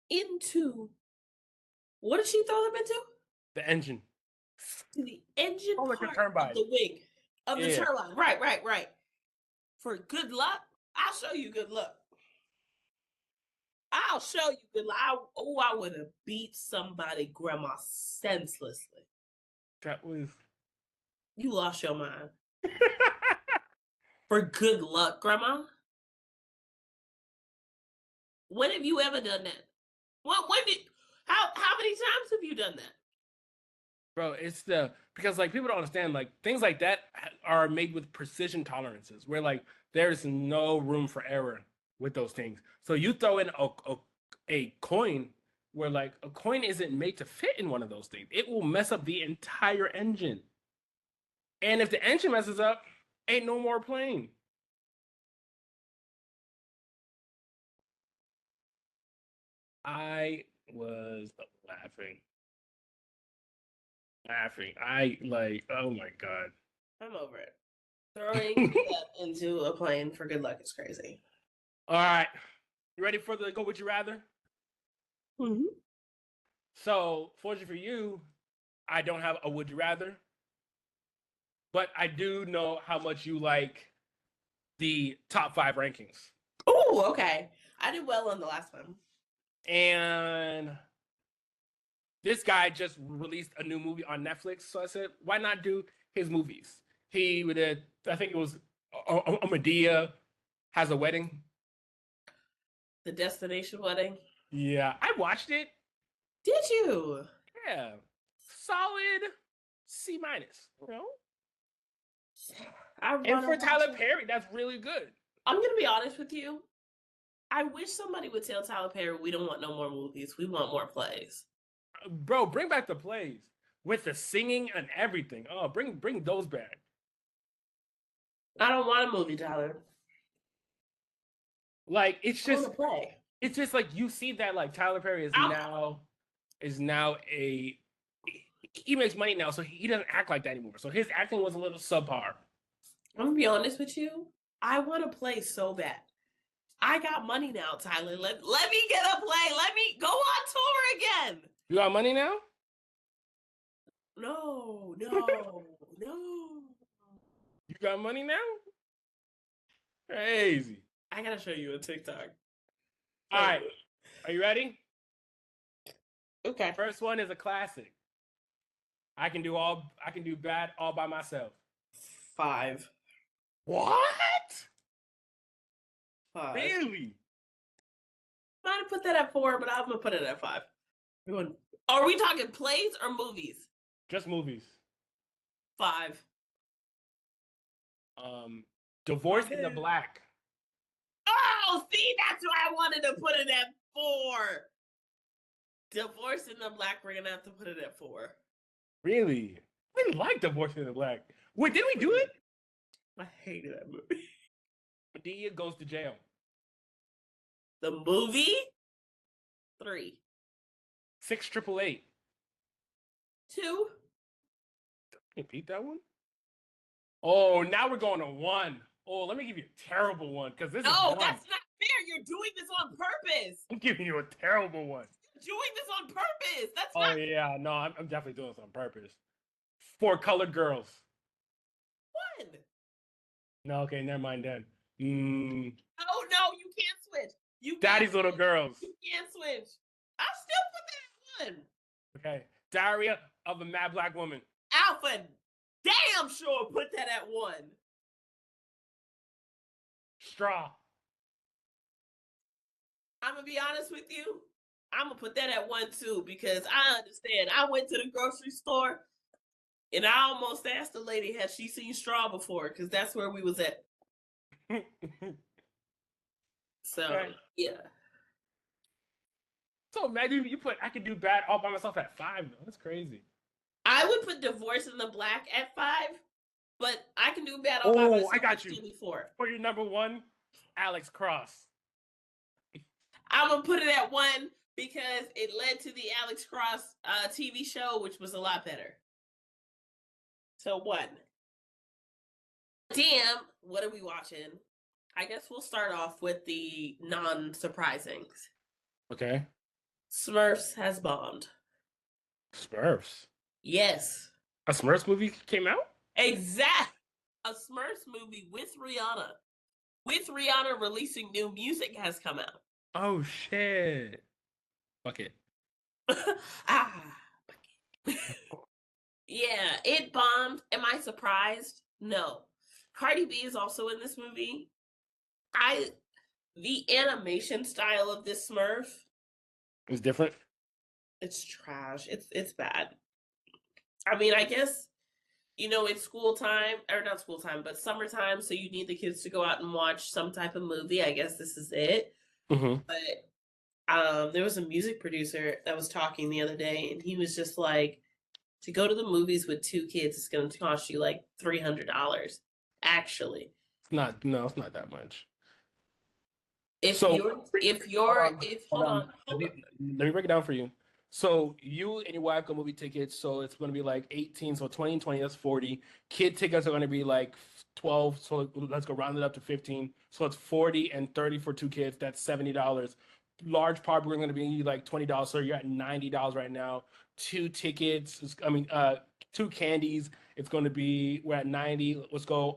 into, what did she throw them into? The engine. To the engine like part turbine. of the wing of the turbine. Right. For good luck, I'll show you good luck. I'll show you. I would have beat somebody, grandma, senselessly. That was. You lost your mind. For good luck, grandma. When have you ever done that? How many times have you done that? Bro, it's because like people don't understand like things like that are made with precision tolerances where like there's no room for error with those things. So you throw in a coin where like a coin isn't made to fit in one of those things. It will mess up the entire engine. And if the engine messes up, ain't no more plane. I was laughing. I like, oh my God. I'm over it. Throwing that into a plane for good luck is crazy. All right. You ready for the go would you rather? Mm-hmm. So, fortunately for you, I don't have a would you rather, but I do know how much you like the top 5 rankings. Oh, okay. I did well on the last one. And this guy just released a new movie on Netflix, so I said, why not do his movies? He did, I think it was Medea Has a Wedding. The Destination Wedding. Yeah, I watched it. Did you? Yeah, solid C minus. You know, and for Tyler Perry, that's really good. I'm gonna be honest with you. I wish somebody would tell Tyler Perry we don't want no more movies. We want more plays. Bro, bring back the plays with the singing and everything. Oh, bring those back. I don't want a movie, Tyler. Like it's I want just to play. It's just like you see that like Tyler Perry is now he makes money now, so he doesn't act like that anymore. So his acting was a little subpar. I'm gonna be honest with you. I want to play so bad. I got money now, Tyler. Let me get a play. Let me go on tour again. You got money now? No. You got money now? Crazy. I gotta show you a TikTok. All right. Are you ready? Okay. First one is a classic. I can do bad all by myself. 5. What? 5. Really? Might have put that at 4, but I'm gonna put it at 5. Are we talking plays or movies? Just movies. 5. Divorce in the Black. Oh, see, that's why I wanted to put it at 4. Divorce in the Black, we're gonna have to put it at 4. Really? I really like Divorce in the Black. Wait, did we do it? I hated that movie. Medea Goes to Jail. The movie? 3. 688. 2. Can you beat that one? Oh, now we're going to 1. Oh, let me give you a terrible one because this is No, one. that's not fair. You're doing this on purpose. I'm giving you a terrible one. You're doing this on purpose. That's Oh not yeah, no, I'm definitely doing this on purpose. 4 Colored Girls. 1. No, okay, never mind then. Oh no, you can't switch. You can't Daddy's Little switch. Girls. You can't switch. I'll still put that at 1. Okay. Diary of a Mad Black Woman. Alpha, damn sure put that at 1. Straw. I'm gonna be honest with you. I'm gonna put that at 1 too because I understand. I went to the grocery store and I almost asked the lady had she seen Straw before because that's where we was at. So Okay. yeah. So imagine you put I Can Do Bad all by myself at 5 though. That's crazy. I would put Divorce in the Black at 5, but I Can Do Bad all by myself. I got you. 4. For your number 1, Alex Cross. I'm gonna put it at 1 because it led to the Alex Cross TV show, which was a lot better. So 1. Damn, what are we watching? I guess we'll start off with the non-surprisings. Okay. Smurfs has bombed. Smurfs. Yes. A Smurfs movie came out? Exact. A Smurfs movie with Rihanna. With Rihanna releasing new music has come out. Oh shit. Bucket. Ah. Yeah, it bombed. Am I surprised? No. Cardi B is also in this movie. I the animation style of this Smurf, It's different. it's trash. It's bad. I mean, I guess it's school time or not school time, but summertime, so you need the kids to go out and watch some type of movie. I guess this is it. Mm-hmm. But there was a music producer that was talking the other day, and he was just like, to go to the movies with two kids is going to cost you like $300. Actually, It's not. No, it's not that much. if So you're if hold you're on, if hold hold on. on, Let me break it down for you. So you and your wife got movie tickets, so it's going to be like 18. So 20 and 20, that's 40. Kid tickets are going to be like 12. So let's go round it up to 15. So it's 40 and 30 for two kids. That's $70. Large part we're going to be like $20. So you're at $90 right now. Two tickets, I mean, two candies. It's going to be we're at 90. Let's go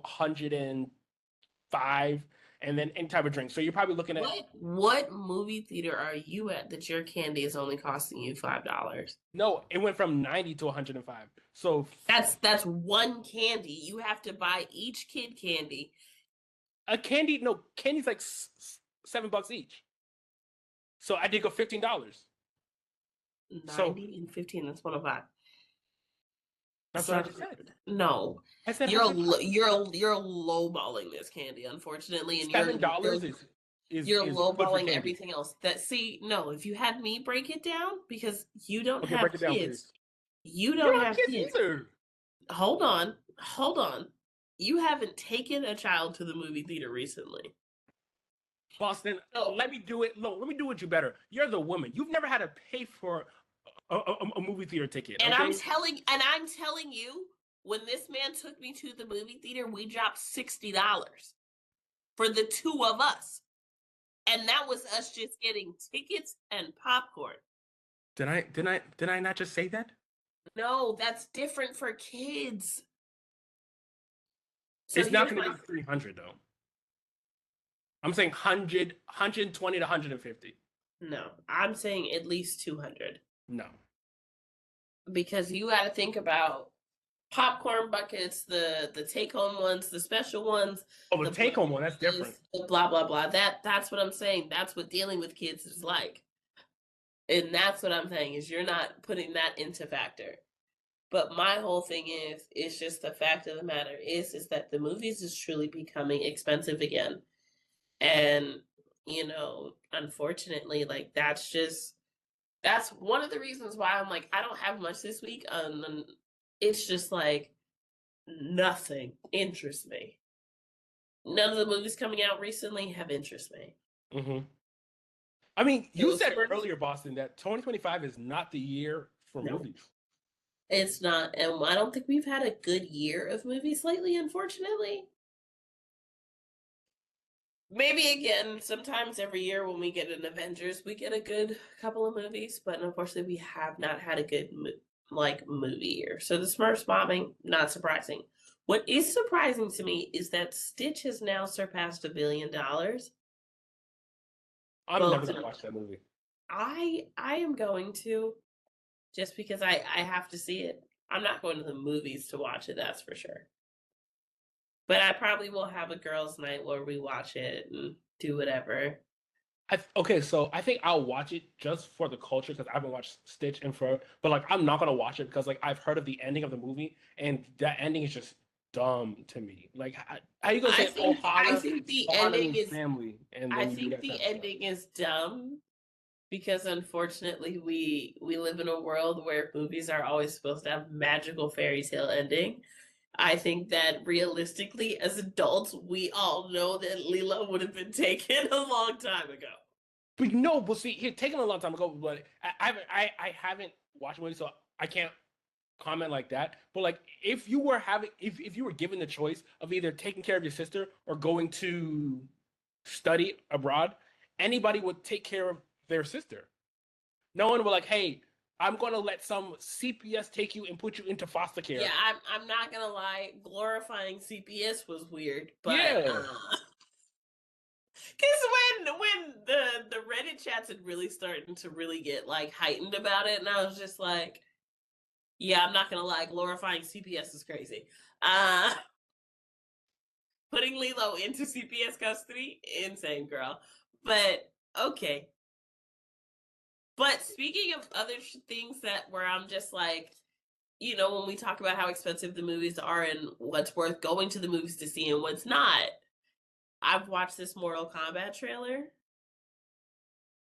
105, and then any type of drink. So you're probably looking at what movie theater are you at that your candy is only costing you $5? no, it went from 90 to 105. So That's one candy. You have to buy each kid candy. a candy, no, candy's like $7 each. So I did go $15. So 90 and 15, that's 105. that's what I just said. No, I said you're 105. you're lowballing this candy, unfortunately, and $7 you're is good for lowballing candy. everything else. No, if you had me break it down, because you don't Okay, have break it down, please. kids, you You don't don't have have kids kids. either. Hold on. You haven't taken a child to the movie theater recently. Boston, No. let me do it. No, let me do it you better. You're the woman. You've never had to pay for a movie theater ticket. And Okay? I'm telling you, when this man took me to the movie theater, we dropped $60 for the two of us. And that was us just getting tickets and popcorn. Did I not just say that? No, that's different for kids. So It's not here's going to my be 300 though. I'm saying 120 to 150. no, I'm saying at least 200 No. because you got to think about popcorn buckets, the take home ones, the special ones, Oh, the the take home one, that's different. the blah blah blah. That's what I'm saying. That's what dealing with kids is like. And that's what I'm saying is you're not putting that into factor. But my whole thing is, it's just the fact of the matter is that the movies is truly becoming expensive again. And, unfortunately, like that's one of the reasons why I'm like, I don't have much this week. It's just like nothing interests me. None of the movies coming out recently have interest me. Mm-hmm. I mean, you So said earlier, Boston, that 2025 is not the year for no, movies. it's not. And I don't think we've had a good year of movies lately, unfortunately. Maybe again, sometimes every year when we get an Avengers, we get a good couple of movies, but unfortunately, we have not had a good movie year. So the Smurfs bombing, not surprising. What is surprising to me is that Stitch has now surpassed $1 billion. I'm never gonna watch that movie. I am going to, just because I have to see it. I'm not going to the movies to watch it, that's for sure. But I probably will have a girls' night where we watch it and do whatever. Okay, so I think I'll watch it just for the culture because I haven't watched Stitch but like I'm not gonna watch it because like I've heard of the ending of the movie and that ending is just dumb to me. Like how you gonna say I think the ending is family and I then you do think that the type of stuff. ending is dumb because unfortunately we live in a world where movies are always supposed to have magical fairy tale ending. I think that realistically, as adults, we all know that Leela would have been taken a long time ago. But no, but see, it taken a long time ago, but I haven't watched the movie, so I can't comment like that. But like if you were having if you were given the choice of either taking care of your sister or going to study abroad, anybody would take care of their sister. No one would like, hey, I'm gonna let some CPS take you and put you into foster care. Yeah, I'm not gonna lie, glorifying CPS was weird, but yeah. because when the Reddit chats had really started to really get like heightened about it, and I was just like, yeah, I'm not gonna lie, glorifying CPS is crazy. Putting Lilo into CPS custody, insane, girl. But okay. But speaking of other things that where I'm just like, you know, when we talk about how expensive the movies are and what's worth going to the movies to see and what's not, I've watched this Mortal Kombat trailer.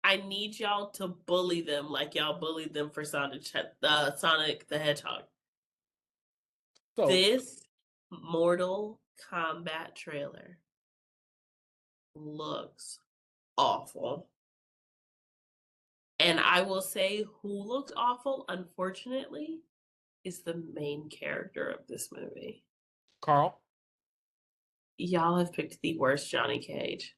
I need y'all to bully them like y'all bullied them for Sonic the Hedgehog. So This Mortal Kombat trailer looks awful. And I will say who looks awful, unfortunately, is the main character of this movie. Carl, Y'all have picked the worst Johnny Cage.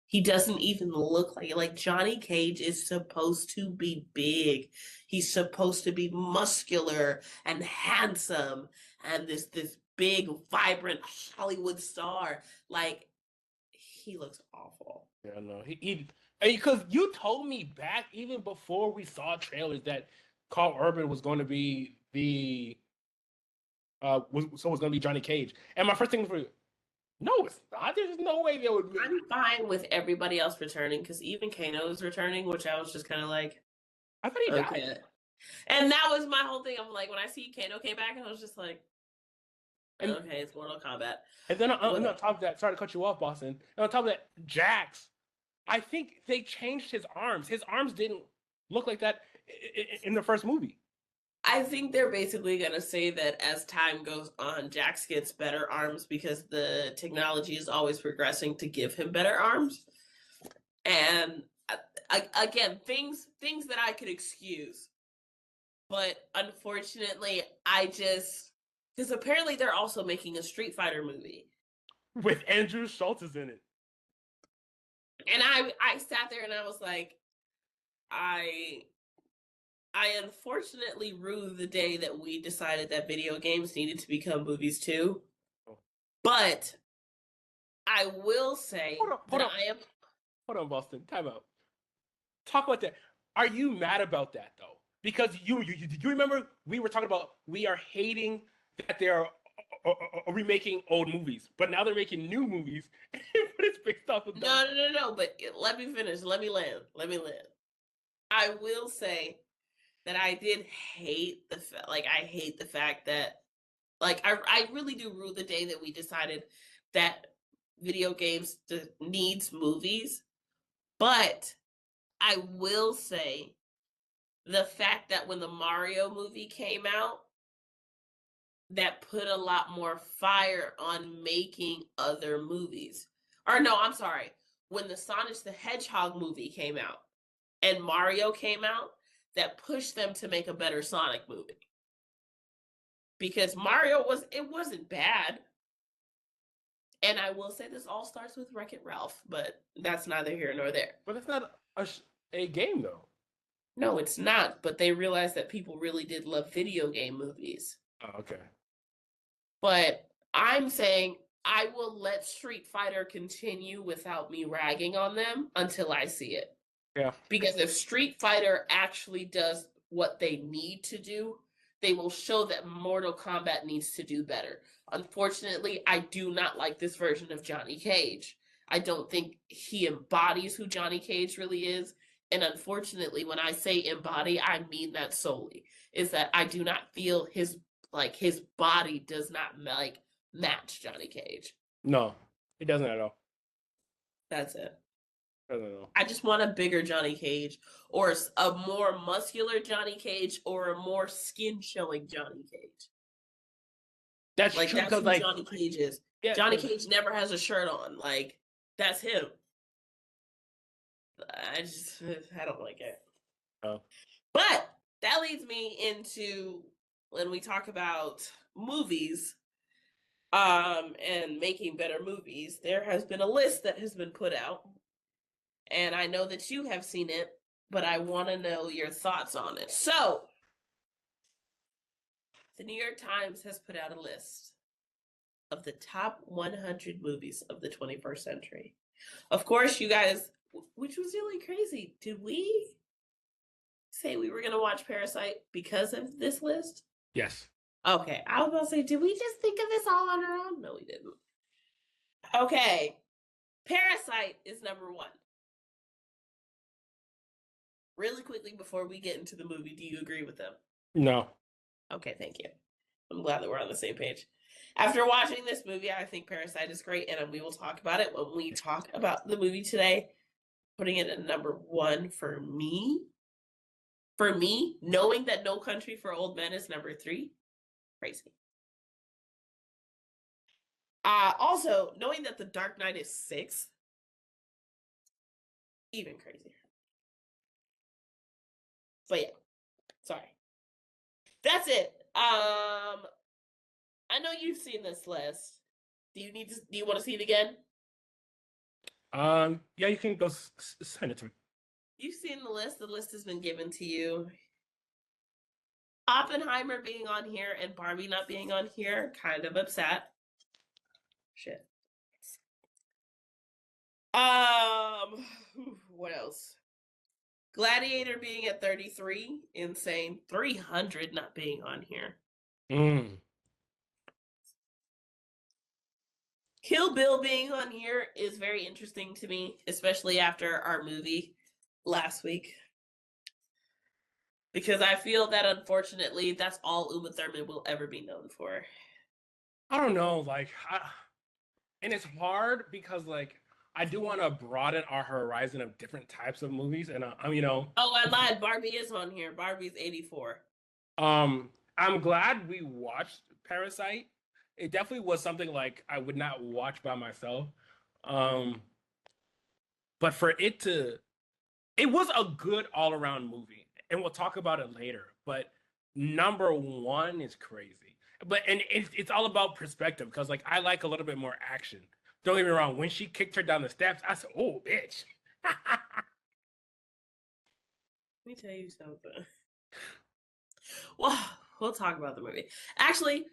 He doesn't even look like Johnny Cage is supposed to be big. He's supposed to be muscular and handsome and this big vibrant Hollywood star. Like he looks awful. yeah, no, he because you told me back even before we saw trailers that Carl Urban was going to be the was going to be Johnny Cage, and my first thing was, no, it's not. There's no way they would. I'm fine with everybody else returning because even Kano is returning, which I was just kind of like, I thought he died. okay. And that was my whole thing. I'm like, when I see Kano came back, and I was just like, okay, it's Mortal Kombat. And then on top of that, sorry to cut you off, Boston. And on top of that, Jax, I think they changed his arms. His arms didn't look like that in the first movie. I think they're basically going to say that as time goes on, Jax gets better arms because the technology is always progressing to give him better arms. And again, things that I could excuse. But unfortunately, because apparently they're also making a Street Fighter movie. With Andrew Schultz is in it. And I sat there and I was like, I unfortunately rue the day that we decided that video games needed to become movies too. Oh. But I will say Hold on, Boston. Time out. Talk about that. Are you mad about that though? Because you remember we were talking about we are hating that they're remaking old movies, but now they're making new movies. But it's based off of no. But let me finish. Let me land. I will say that I did hate I hate the fact that I really do rue the day that we decided that video games needs movies. But I will say the fact that when the Mario movie came out, that put a lot more fire on making other movies. Or no, I'm sorry. When the Sonic the Hedgehog movie came out and Mario came out, that pushed them to make a better Sonic movie. Because Mario wasn't bad. And I will say this all starts with Wreck-It Ralph, but that's neither here nor there. But it's not a game though. No, it's not. But they realized that people really did love video game movies. Oh, okay. But I'm saying I will let Street Fighter continue without me ragging on them until I see it. Yeah. Because if Street Fighter actually does what they need to do, they will show that Mortal Kombat needs to do better. Unfortunately, I do not like this version of Johnny Cage. I don't think he embodies who Johnny Cage really is. And unfortunately, when I say embody, I mean that solely. Is that I do not feel his body does not match Johnny Cage. No, it doesn't at all. That's it. I don't know. I just want a bigger Johnny Cage, or a more muscular Johnny Cage, or a more skin showing Johnny Cage. That's true that's because who Johnny Cage is. Yeah, Johnny Cage never has a shirt on. Like that's him. I don't like it. Oh. But that leads me into when we talk about movies, and making better movies. There has been a list that has been put out. And I know that you have seen it, but I want to know your thoughts on it. So, the New York Times has put out a list of the top 100 movies of the 21st century. Of course, you guys, which was really crazy. Did we say we were going to watch Parasite because of this list? Yes. Okay, I was about to say, did we just think of this all on our own? No, we didn't. Okay, Parasite is number 1. Really quickly before we get into the movie, do you agree with them? No. Okay, thank you. I'm glad that we're on the same page. After watching this movie, I think Parasite is great, and we will talk about it when we talk about the movie today. Putting it at number 1 for me. For me, knowing that No Country for Old Men is number 3, crazy. Also, knowing that The Dark Knight is 6, even crazier. But yeah, sorry. That's it. I know you've seen this list. Do you want to see it again? Yeah, you can go send it to me. You've seen the list. The list has been given to you. Oppenheimer being on here and Barbie not being on here, kind of upset. Shit. What else? Gladiator being at 33, insane. 300 not being on here. Kill Bill being on here is very interesting to me, especially after our movie last week. Because I feel that, unfortunately, that's all Uma Thurman will ever be known for. I don't know, like, and it's hard because, like, I do want to broaden our horizon of different types of movies, and you know. Oh, I lied. Barbie is on here. Barbie's 84. I'm glad we watched Parasite. It definitely was something like I would not watch by myself. But for it was a good all-around movie, and we'll talk about it later. But number 1 is crazy. But and it's all about perspective because, like, I like a little bit more action. Don't get me wrong. When she kicked her down the steps, I said, "Oh, bitch." Let me tell you something. Well, we'll talk about the movie. Actually,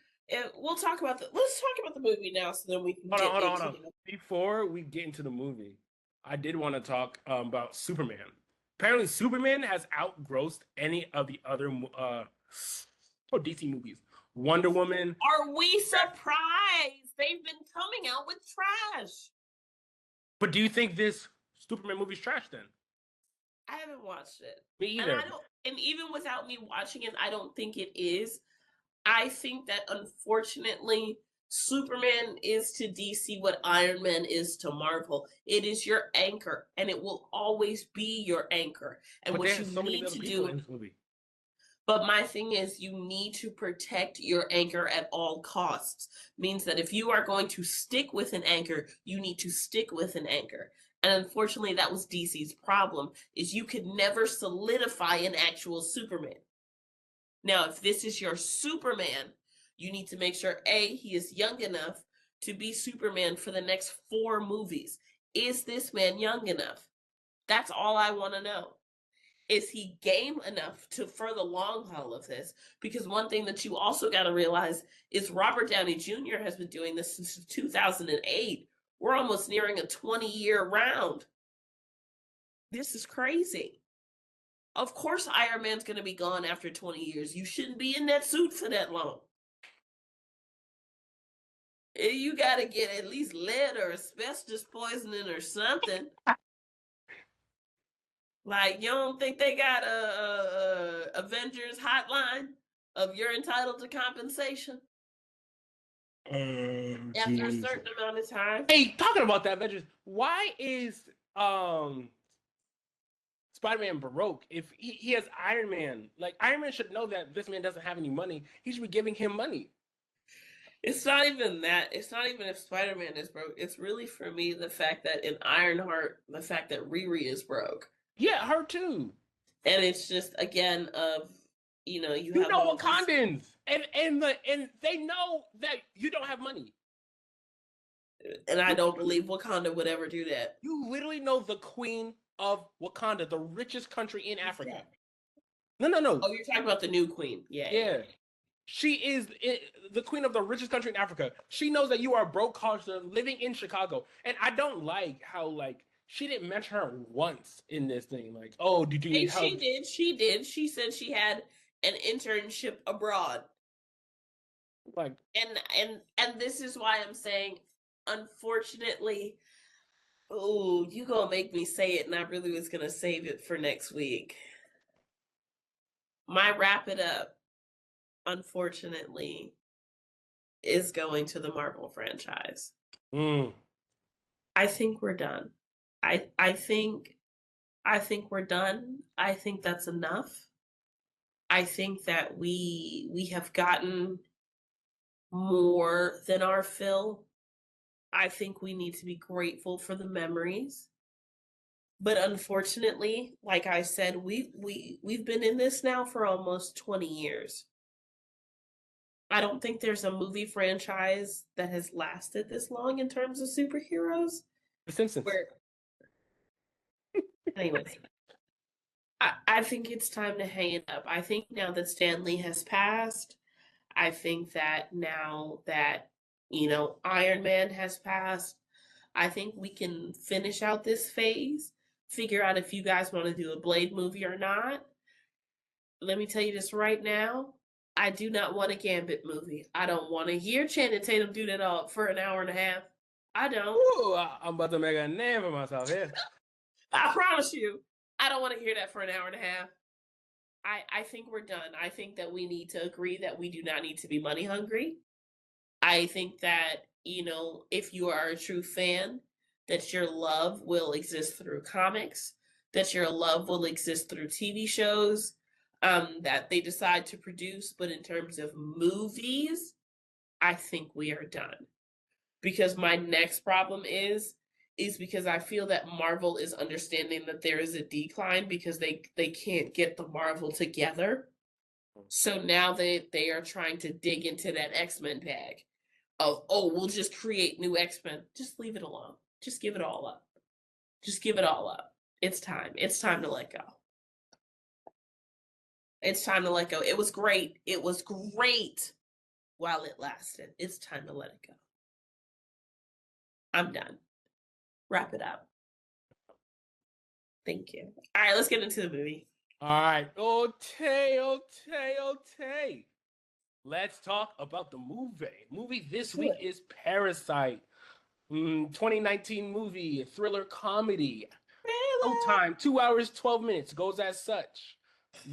let's talk about the movie now, so then we can Hold on. Before we get into the movie, I did want to talk about Superman. Apparently, Superman has outgrossed any of the other DC movies. Wonder Woman. Are we surprised? They've been coming out with trash. But do you think this Superman movie's trash then? I haven't watched it. Me either. And even without me watching it, I don't think it is. I think that, unfortunately, Superman is to DC what Iron Man is to Marvel. It is your anchor, and it will always be your anchor. And what you need to do in this movie. But my thing is, you need to protect your anchor at all costs. Means that if you are going to stick with an anchor, you need to stick with an anchor. And unfortunately, that was DC's problem, is you could never solidify an actual Superman. Now, if this is your Superman, you need to make sure, A, he is young enough to be Superman for the next 4 movies. Is this man young enough? That's all I want to know. Is he game enough for the long haul of this? Because one thing that you also got to realize is Robert Downey Jr. has been doing this since 2008. We're almost nearing a 20-year round. This is crazy. Of course, Iron Man's going to be gone after 20 years. You shouldn't be in that suit for that long. You got to get at least lead or asbestos poisoning or something. Like, you don't think they got a Avengers hotline of you're entitled to compensation after a certain amount of time? Hey, talking about that, Avengers, why is Spider-Man broke if he has Iron Man? Like, Iron Man should know that this man doesn't have any money. He should be giving him money. It's not even that. It's not even if Spider-Man is broke. It's really, for me, the fact that in Ironheart, the fact that Riri is broke. Yeah, her too. And it's just, again, of, you know Wakandans, and they know that you don't have money. And I don't believe Wakanda would ever do that. You literally know the queen of Wakanda, the richest country in Africa. No. Oh, you're talking about the new queen. Yeah. She is the queen of the richest country in Africa. She knows that you are a broke college student living in Chicago, and I don't like how like she didn't mention her once in this thing. Like, oh, did you Hey, need help? she did. She said she had an internship abroad. Like, And this is why I'm saying, unfortunately, oh, you gonna make me say it, and I really was gonna save it for next week. My wrap it up, unfortunately, is going to the Marvel franchise. mm, I think we're done. I think we're done. I think that's enough. I think that we have gotten more than our fill. I think we need to be grateful for the memories. But unfortunately, like I said, we've been in this now for almost 20 years. I don't think there's a movie franchise that has lasted this long in terms of superheroes. The Simpsons. Where, anyways, I think it's time to hang it up. I think now that Stanley has passed, I think that now that, Iron Man has passed, I think we can finish out this phase, figure out if you guys want to do a Blade movie or not. Let me tell you this right now. I do not want a Gambit movie. I don't want to hear Channing Tatum do that all for an hour and a half. I don't. Ooh, I'm about to make a name for myself here. I promise you. I don't want to hear that for an hour and a half. I think we're done. I think that we need to agree that we do not need to be money hungry. I think that, if you are a true fan, that your love will exist through comics, that your love will exist through TV shows, that they decide to produce. But in terms of movies, I think we are done. Because my next problem is because I feel that Marvel is understanding that there is a decline because they can't get the Marvel together. So now they are trying to dig into that X-Men bag of, oh, we'll just create new X-Men. Just leave it alone. Just give it all up. Just give it all up. It's time. It's time to let go. It's time to let go. It was great. It was great while it lasted. It's time to let it go. I'm done. Wrap it up. Thank you. All right, let's get into the movie. All right. Okay. Let's talk about the movie. Movie this week is Parasite. 2019 movie, thriller comedy. Time, 2 hours, 12 minutes, goes as such.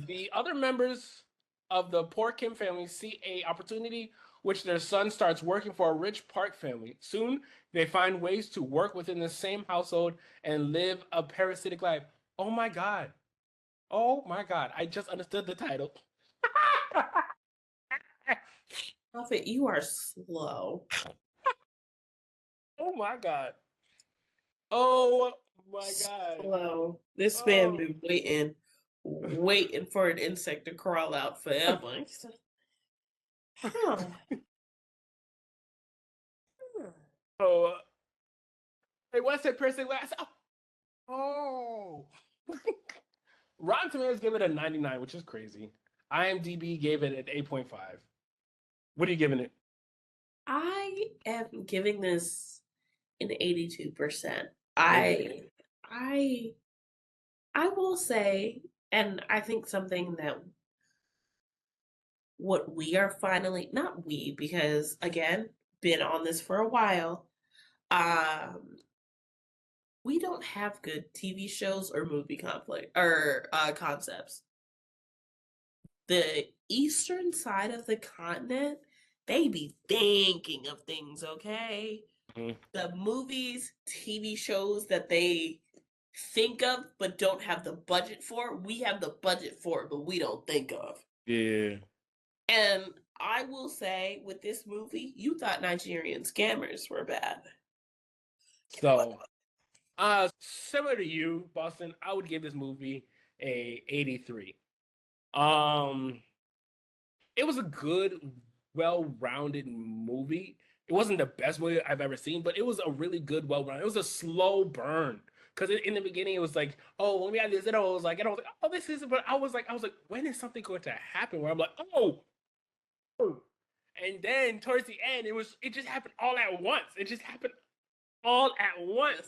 The other members of the poor Kim family see a opportunity which their son starts working for a rich Park family. Soon, they find ways to work within the same household and live a parasitic life. Oh my God. Oh my God. I just understood the title. Prophet, you are slow. Oh my God. Oh my God. Slow. This man been waiting for an insect to crawl out forever. Huh. Oh, hey, what's that person last? Oh. Rotten Tomatoes gave it a 99, which is crazy. IMDb gave it an 8.5. What are you giving it? I am giving this an 82%. Okay. I will say, and I think something that what we are finally, not we, because again, been on this for a while, we don't have good TV shows or movie conflict or concepts. The eastern side of the continent, they be thinking of things, okay? Mhm. The movies, TV shows that they think of but don't have the budget for, we have the budget for, but we don't think of. Yeah. And I will say, with this movie, you thought Nigerian scammers were bad. So, similar to you, Boston, I would give this movie a 83. It was a good, well-rounded movie. It wasn't the best movie I've ever seen, but it was a really good, well-rounded. It was a slow burn because in the beginning it was like, oh, when we had this, and I was like, oh, this is. But I was like, when is something going to happen? Where I'm like, oh, And then towards the end, it just happened all at once. It just happened all at once.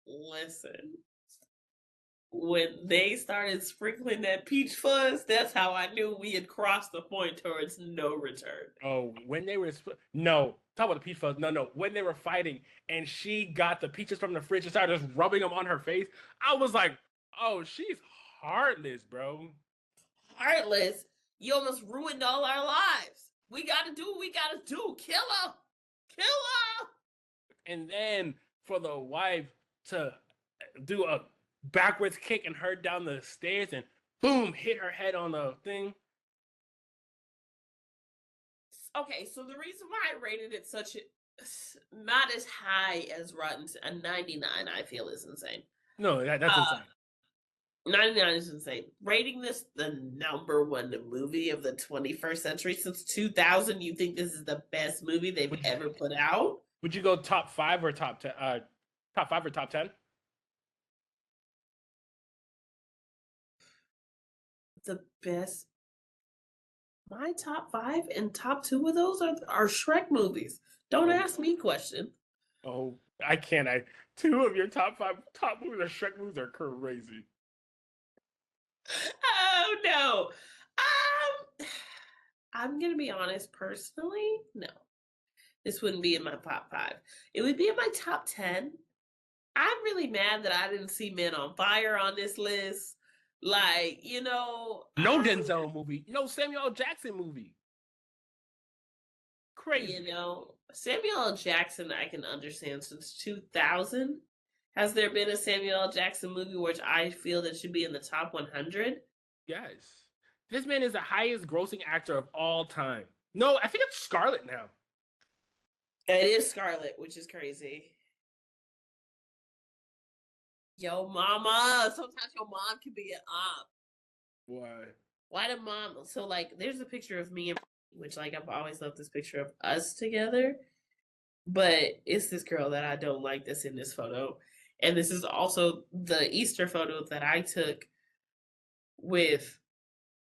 Listen. When they started sprinkling that peach fuzz, that's how I knew we had crossed the point towards no return. Oh, when they were no, talk about the peach fuzz. No, when they were fighting and she got the peaches from the fridge and started just rubbing them on her face, I was like, oh, she's heartless, bro. Heartless. You almost ruined all our lives. We gotta do what we gotta do. Kill her. Kill her. And then for the wife to do a backwards kick and her down the stairs and boom, hit her head on the thing. Okay, so the reason why I rated it such not as high as Rotten a 99, I feel is insane. No, that's insane. 99 is insane. Rating this the number one movie of the 21st century since 2000, you think this is the best movie they've ever put out? Would you go top 5 or top 10? Top 5 or top 10? The best. My top 5 and top 2 of those are Shrek movies. Don't ask me questions. Oh, I can't. 2 of your top 5 top movies are Shrek movies are crazy. Oh no. I'm gonna be honest, personally, no. This wouldn't be in my top 5. It would be in my top 10. I'm really mad that I didn't see Men on Fire on this list. Like, no Denzel movie, no Samuel L. Jackson movie. Crazy. Samuel L. Jackson I can understand since 2000. Has there been a Samuel L. Jackson movie which I feel that should be in the top 100? Yes. This man is the highest grossing actor of all time. No, I think it's Scarlett now. It is Scarlett, which is crazy. Yo, mama. Sometimes your mom can be an op. Why? Why the mom? So, like, there's a picture of me and which, like, I've always loved this picture of us together. But it's this girl that I don't like that's in this photo. And this is also the Easter photo that I took with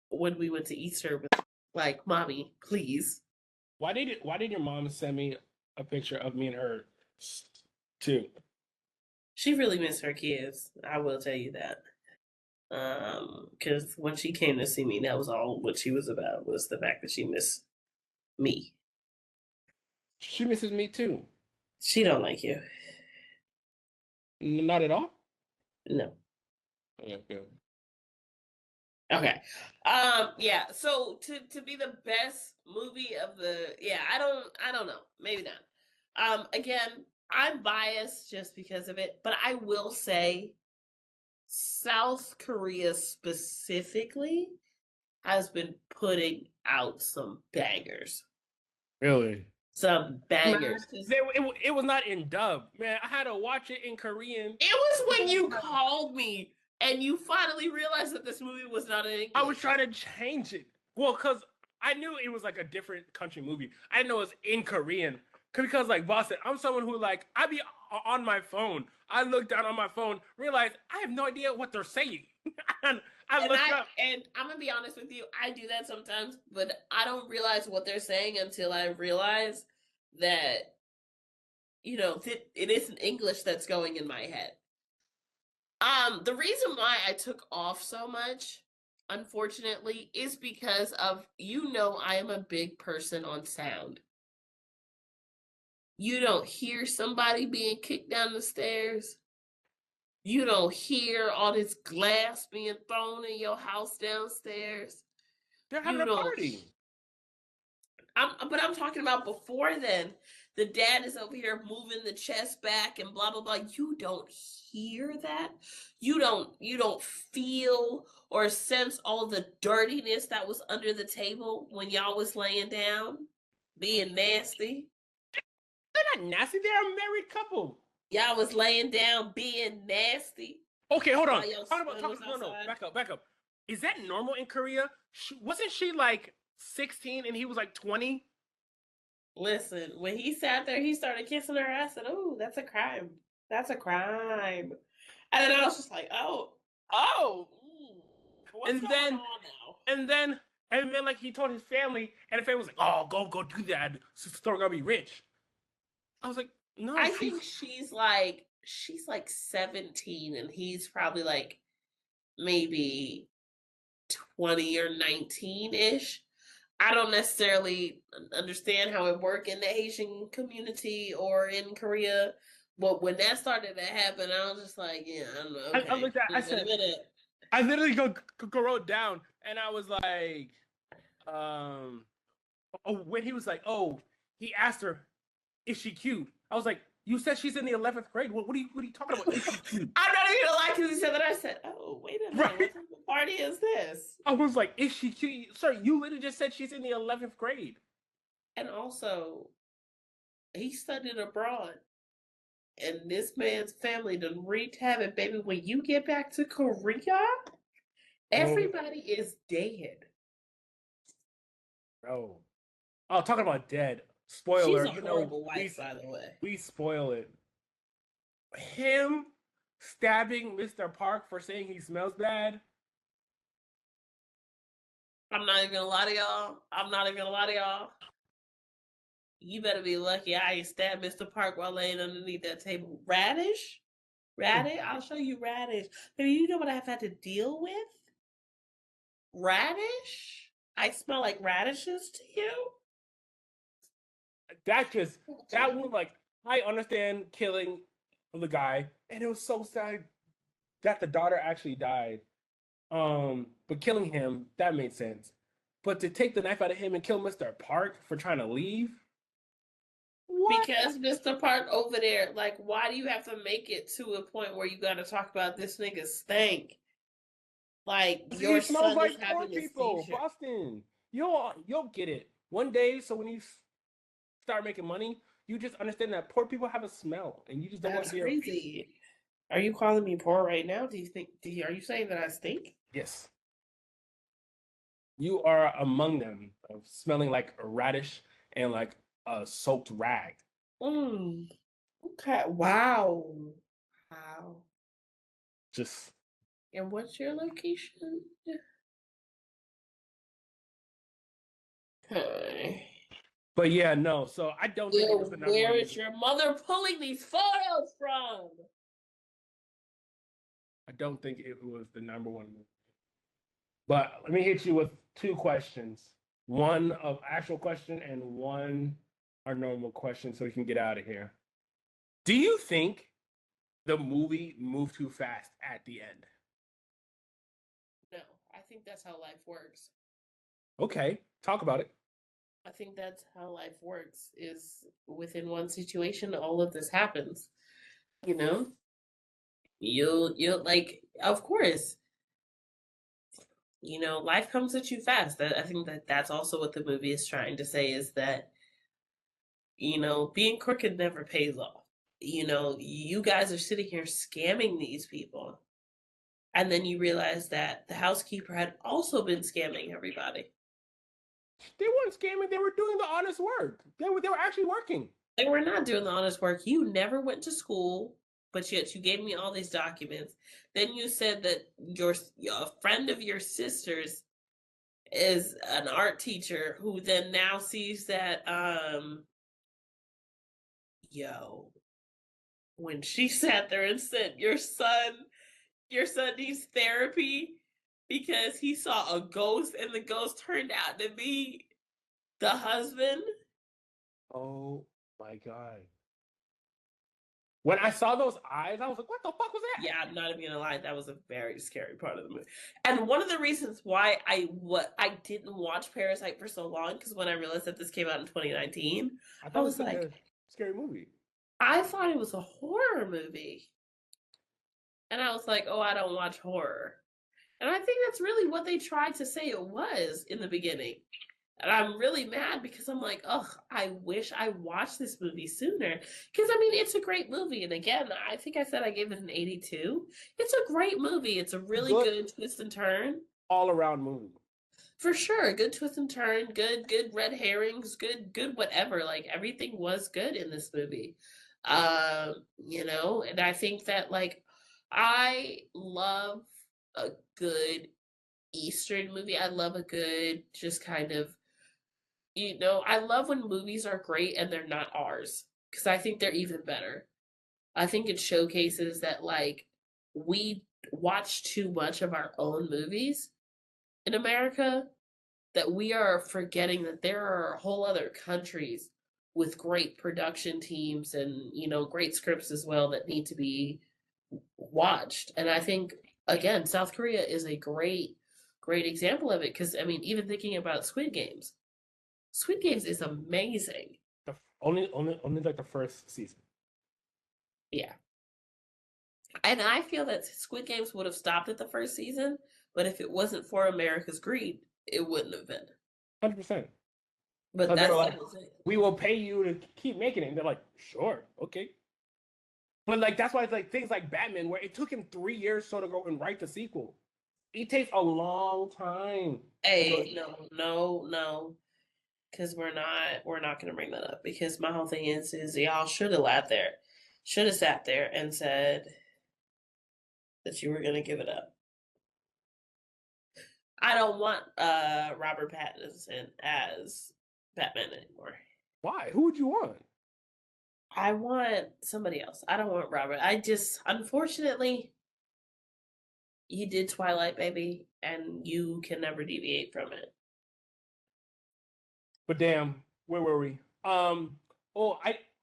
when we went to Easter with, like, mommy, please. Why did your mom send me a picture of me and her too? She really missed her kids. I will tell you that. Because when she came to see me, that was all what she was about, was the fact that she missed me. She misses me too. She don't like you. Not at all? No. Okay. Okay. Yeah, so to be the best movie of the I don't know. Maybe not. Again, I'm biased just because of it, but I will say South Korea specifically has been putting out some bangers. Really? Some bangers. It was not in dub. Man, I had to watch it in Korean. It was when you called me and you finally realized that this movie was not in English. I was trying to change it. Well, because I knew it was like a different country movie. I didn't know it was in Korean. Because like Boss said, I'm someone who like, I be on my phone. I look down on my phone, realize I have no idea what they're saying. And I look up. And I'm going to be honest with you, I do that sometimes, but I don't realize what they're saying until I realize that, it isn't English that's going in my head. The reason why I took off so much, unfortunately, is because of, I am a big person on sound. You don't hear somebody being kicked down the stairs. You don't hear all this glass being thrown in your house downstairs. They're having a party. But I'm talking about before then. The dad is over here moving the chest back and blah, blah, blah. You don't hear that. You don't feel or sense all the dirtiness that was under the table when y'all was laying down, being nasty. They're not nasty. They're a married couple. Y'all was laying down being nasty. Okay, hold on. No, back up. Is that normal in Korea? Wasn't she like 16 and he was like 20? Listen, when he sat there, he started kissing her. I said, "Oh, that's a crime. That's a crime." And then I was just like, "Oh." And then And then like he told his family, and the family was like, "Oh, go do that. Sister's gonna be rich." I was like, "No, I think she's like 17 and he's probably like maybe 20 or 19-ish. I don't necessarily understand how it work in the Asian community or in Korea, but when that started to happen, I was just like, yeah, I don't know, I okay, looked at. I wait a said, minute. I literally go wrote down, and I was like, um, oh, when he was like, oh, he asked her, is she cute? I was like, you said she's in the 11th grade. What are you talking about? Is she cute? I'm not even gonna lie because he said that. I said, oh, wait a minute, Right. what type of party is this? I was like, is she cute? Sir, you literally just said she's in the 11th grade. And also, he studied abroad. And this man's family done wreaked havoc, baby. When you get back to Korea, everybody is dead. Bro. Oh, talking about dead. She's Spoiler, a horrible wife, by the way. we spoil it. Him stabbing Mr. Park for saying he smells bad. I'm not even gonna lie to y'all. I'm not even gonna lie to y'all. You better be lucky I ain't stabbed Mr. Park while laying underneath that table. Radish? Radish? I'll show you radish. Baby, you know what I've had to deal with? Radish? I smell like radishes to you? That one, like, I understand killing the guy, and it was so sad that the daughter actually died. But killing him, that made sense. But to take the knife out of him and kill Mr. Park for trying to leave? What? Because Mr. Park over there, like, why do you have to make it to a point where you gotta talk about this nigga stank? Like, He your smells son is like poor having a people, seizure. Boston. You'll get it one day. So when you start making money, you just understand that poor people have a smell, and you just don't want That's to be. crazy. Are you calling me poor right now? Do you think? Are you saying that I stink? Yes, you are among them, of smelling like a radish and like a soaked rag. Mm. Okay. Wow. Wow. Just And what's your location? Okay. But yeah, no. So I don't think it was the number Where one is movie. your mother pulling these photos from? I don't think it was the number one movie. But let me hit you with two questions. One of actual question and one our normal question so we can get out of here. Do you think the movie moved too fast at the end? No, I think that's how life works. Okay, talk about it. I think that's how life works, is within one situation all of this happens. You know? You'll like, of course, life comes at you fast. I think that's also what the movie is trying to say, is that, being crooked never pays off. You guys are sitting here scamming these people. And then you realize that the housekeeper had also been scamming everybody. They weren't scamming, they were doing the honest work. They were actually working. They were not doing the honest work. You never went to school, but yet you gave me all these documents. Then you said that a friend of your sister's is an art teacher who then now sees that when she sat there and said your son needs therapy because he saw a ghost and the ghost turned out to be the husband. Oh my god. When I saw those eyes, I was like, what the fuck was that? Yeah, I'm not even gonna lie, that was a very scary part of the movie. And one of the reasons why I didn't watch Parasite for so long, because when I realized that this came out in 2019, I I thought it was was like like, a scary movie. I thought it was a horror movie. And I was like, oh, I don't watch horror. And I think that's really what they tried to say it was in the beginning. And I'm really mad because I'm like, ugh, I wish I watched this movie sooner. Because, I mean, it's a great movie. And again, I think I said I gave it an 82. It's a great movie. It's a really good twist and turn. All around movie. For sure. Good twist and turn. Good red herrings. Good whatever. Like, everything was good in this movie. And I think that, like, I love a good Eastern movie. I love a good, just kind of, I love when movies are great and they're not ours because I think they're even better. I think it showcases that like we watch too much of our own movies in America, that we are forgetting that there are whole other countries with great production teams and great scripts as well that need to be watched. And I think again, South Korea is a great example of it because I mean, even thinking about Squid Games is amazing. Only like the first season. Yeah. And I feel that Squid Games would have stopped at the first season, but if it wasn't for America's greed, it wouldn't have been. 100%. But Because they that's were the like, whole thing. we will pay you to keep making it. And they're like, sure, okay. But like that's why it's like things like Batman, where it took him 3 years so to go and write the sequel. It takes a long time. Hey, no, because we're not gonna bring that up because my whole thing is y'all should have sat there and said that you were gonna give it up. I don't want Robert Pattinson as Batman anymore. Why? Who would you want? I want somebody else. I don't want Robert. I just unfortunately he did Twilight, baby, and you can never deviate from it. But damn, where were we? Oh,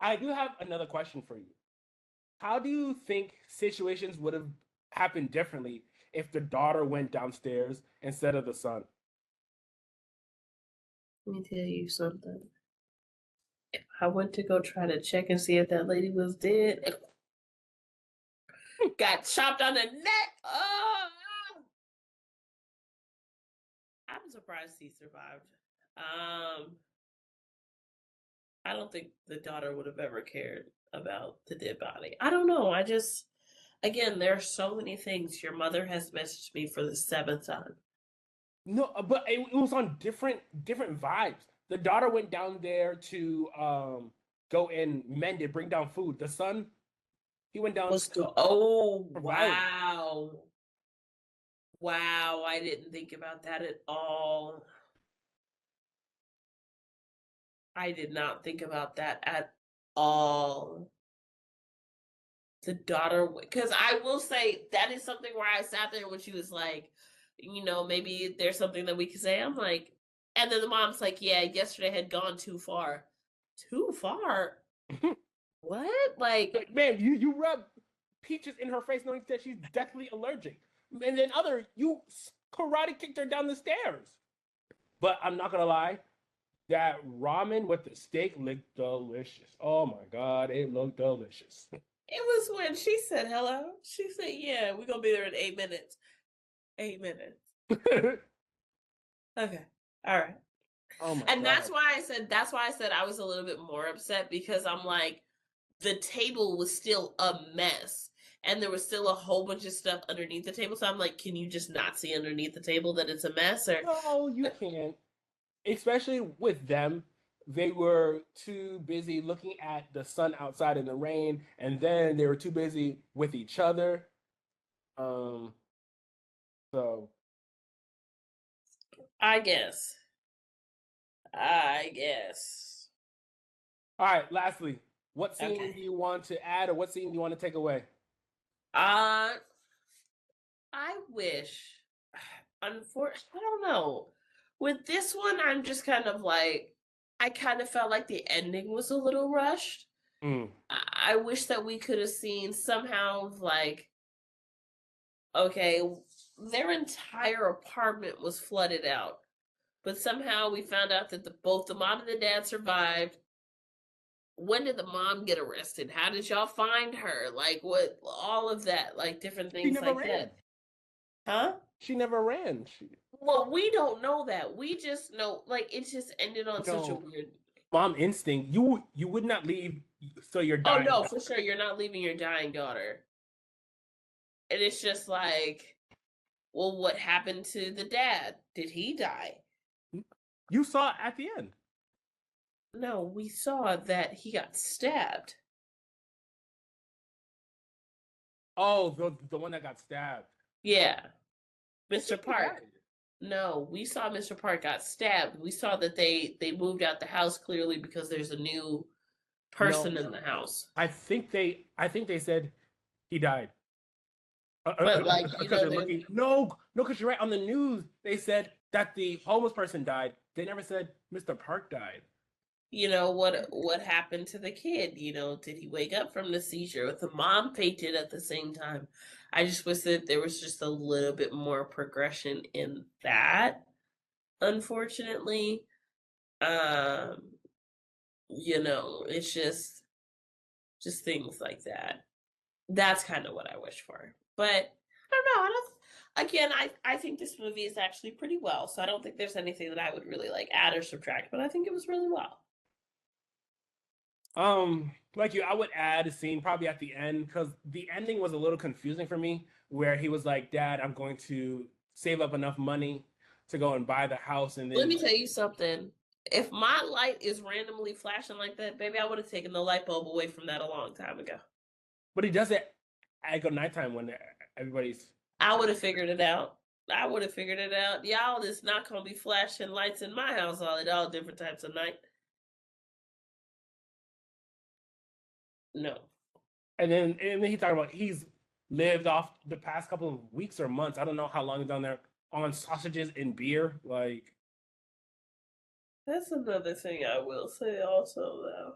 I do have another question for you. How do you think situations would have happened differently if the daughter went downstairs instead of the son? Let me tell you something. I went to go try to check and see if that lady was dead. Got chopped on the neck. Oh, I'm surprised he survived. I don't think the daughter would have ever cared about the dead body. I don't know. Again, there are so many things. Your mother has messaged me for the seventh time. No, but it was on different vibes. The daughter went down there to go and mend it, bring down food. The son, he went down to Oh, provide. wow. Wow, I didn't think about that at all. I did not think about that at all. The daughter, because I will say that is something where I sat there when she was like, maybe there's something that we could say. I'm like, and then the mom's like, yeah, yesterday had gone too far. Too far? What? Like, Man, you rub peaches in her face knowing that she's deathly allergic. And then you karate kicked her down the stairs. But I'm not gonna lie, that ramen with the steak looked delicious. Oh my god, it looked delicious. it was when she said hello. She said, yeah, we're going to be there in 8 minutes. 8 minutes. Okay. All right. Oh my And god. that's why I said I was a little bit more upset because I'm like, the table was still a mess. And there was still a whole bunch of stuff underneath the table. So I'm like, can you just not see underneath the table that it's a mess? Or No, you can't. Especially with them, they were too busy looking at the sun outside in the rain, and then they were too busy with each other. Um, so I guess. I guess. all right, lastly, what scene Okay. do you want to add or what scene do you want to take away? I wish. Unfortunately, I don't know. With this one, I'm just kind of like, I kind of felt like the ending was a little rushed. Mm. I wish that we could have seen somehow, like, okay, their entire apartment was flooded out, but somehow we found out that both the mom and the dad survived. When did the mom get arrested? How did y'all find her? Like, what, all of that, like different She things never like ran. that. Huh? She never ran. Well, we don't know that. We just know, like, it just ended on such a No, weird. mom instinct. You would not leave, so you're Oh dying. no, for sure, you're not leaving your dying daughter. And it's just like, well, what happened to the dad? Did he die? You saw it at the end. No, we saw that he got stabbed. Oh, the one that got stabbed. Yeah, He Mr. Park. died. No, we saw Mr. Park got stabbed. We saw that they moved out the house clearly because there's a new person in the house. I think they said he died. But like, you Because know, they're looking. No, because you're right. On the news, they said that the homeless person died. They never said Mr. Park died. you know what happened to the kid? You know, did he wake up from the seizure? With the mom fainted at the same time. I just wish that there was just a little bit more progression in that. Unfortunately, um, you know, it's just things like that. That's kind of what I wish for. But I don't know. I don't. Again, I think this movie is actually pretty well. So I don't think there's anything that I would really like add or subtract. But I think it was really well. Like you, I would add a scene probably at the end because the ending was a little confusing for me, where he was like, "Dad, I'm going to save up enough money to go and buy the house," and Let then, me tell you something. If my light is randomly flashing like that, baby, I would have taken the light bulb away from that a long time ago. but he does it at go nighttime when everybody's. I would have figured it out. I would have figured it out. Y'all is not gonna be flashing lights in my house all different types of night. No. And then he talked about he's lived off the past couple of weeks or months. I don't know how long he's down there on sausages and beer. Like, That's another thing I will say also though.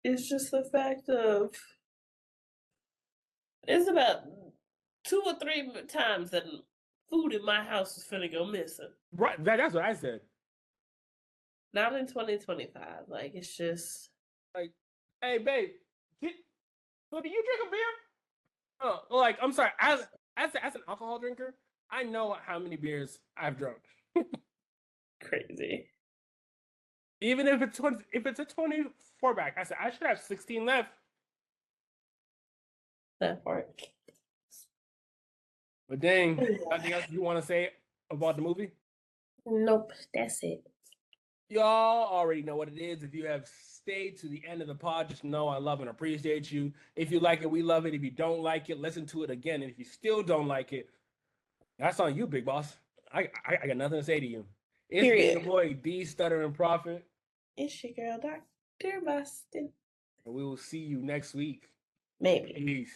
It's just the fact of it's about 2 or 3 times that food in my house is finna go missing. right? That's what I said. Not in 2025. Like it's just Like, hey, babe, so do you drink a beer? Oh, like, I'm sorry. As an alcohol drinker, I know how many beers I've drunk. crazy. Even if it's 20, if it's a 24 pack, I said I should have 16 left. That part. But dang, nothing else you want to say about the movie? Nope, that's it. Y'all already know what it is. If you have stayed to the end of the pod, just know I love and appreciate you. If you like it, we love it. If you don't like it, listen to it again. And if you still don't like it, that's on you, big boss. I got nothing to say to you. It's been Period. your boy D Stuttering Prophet, It's your girl, Dr. Boston. and we will see you next week. Maybe. Peace.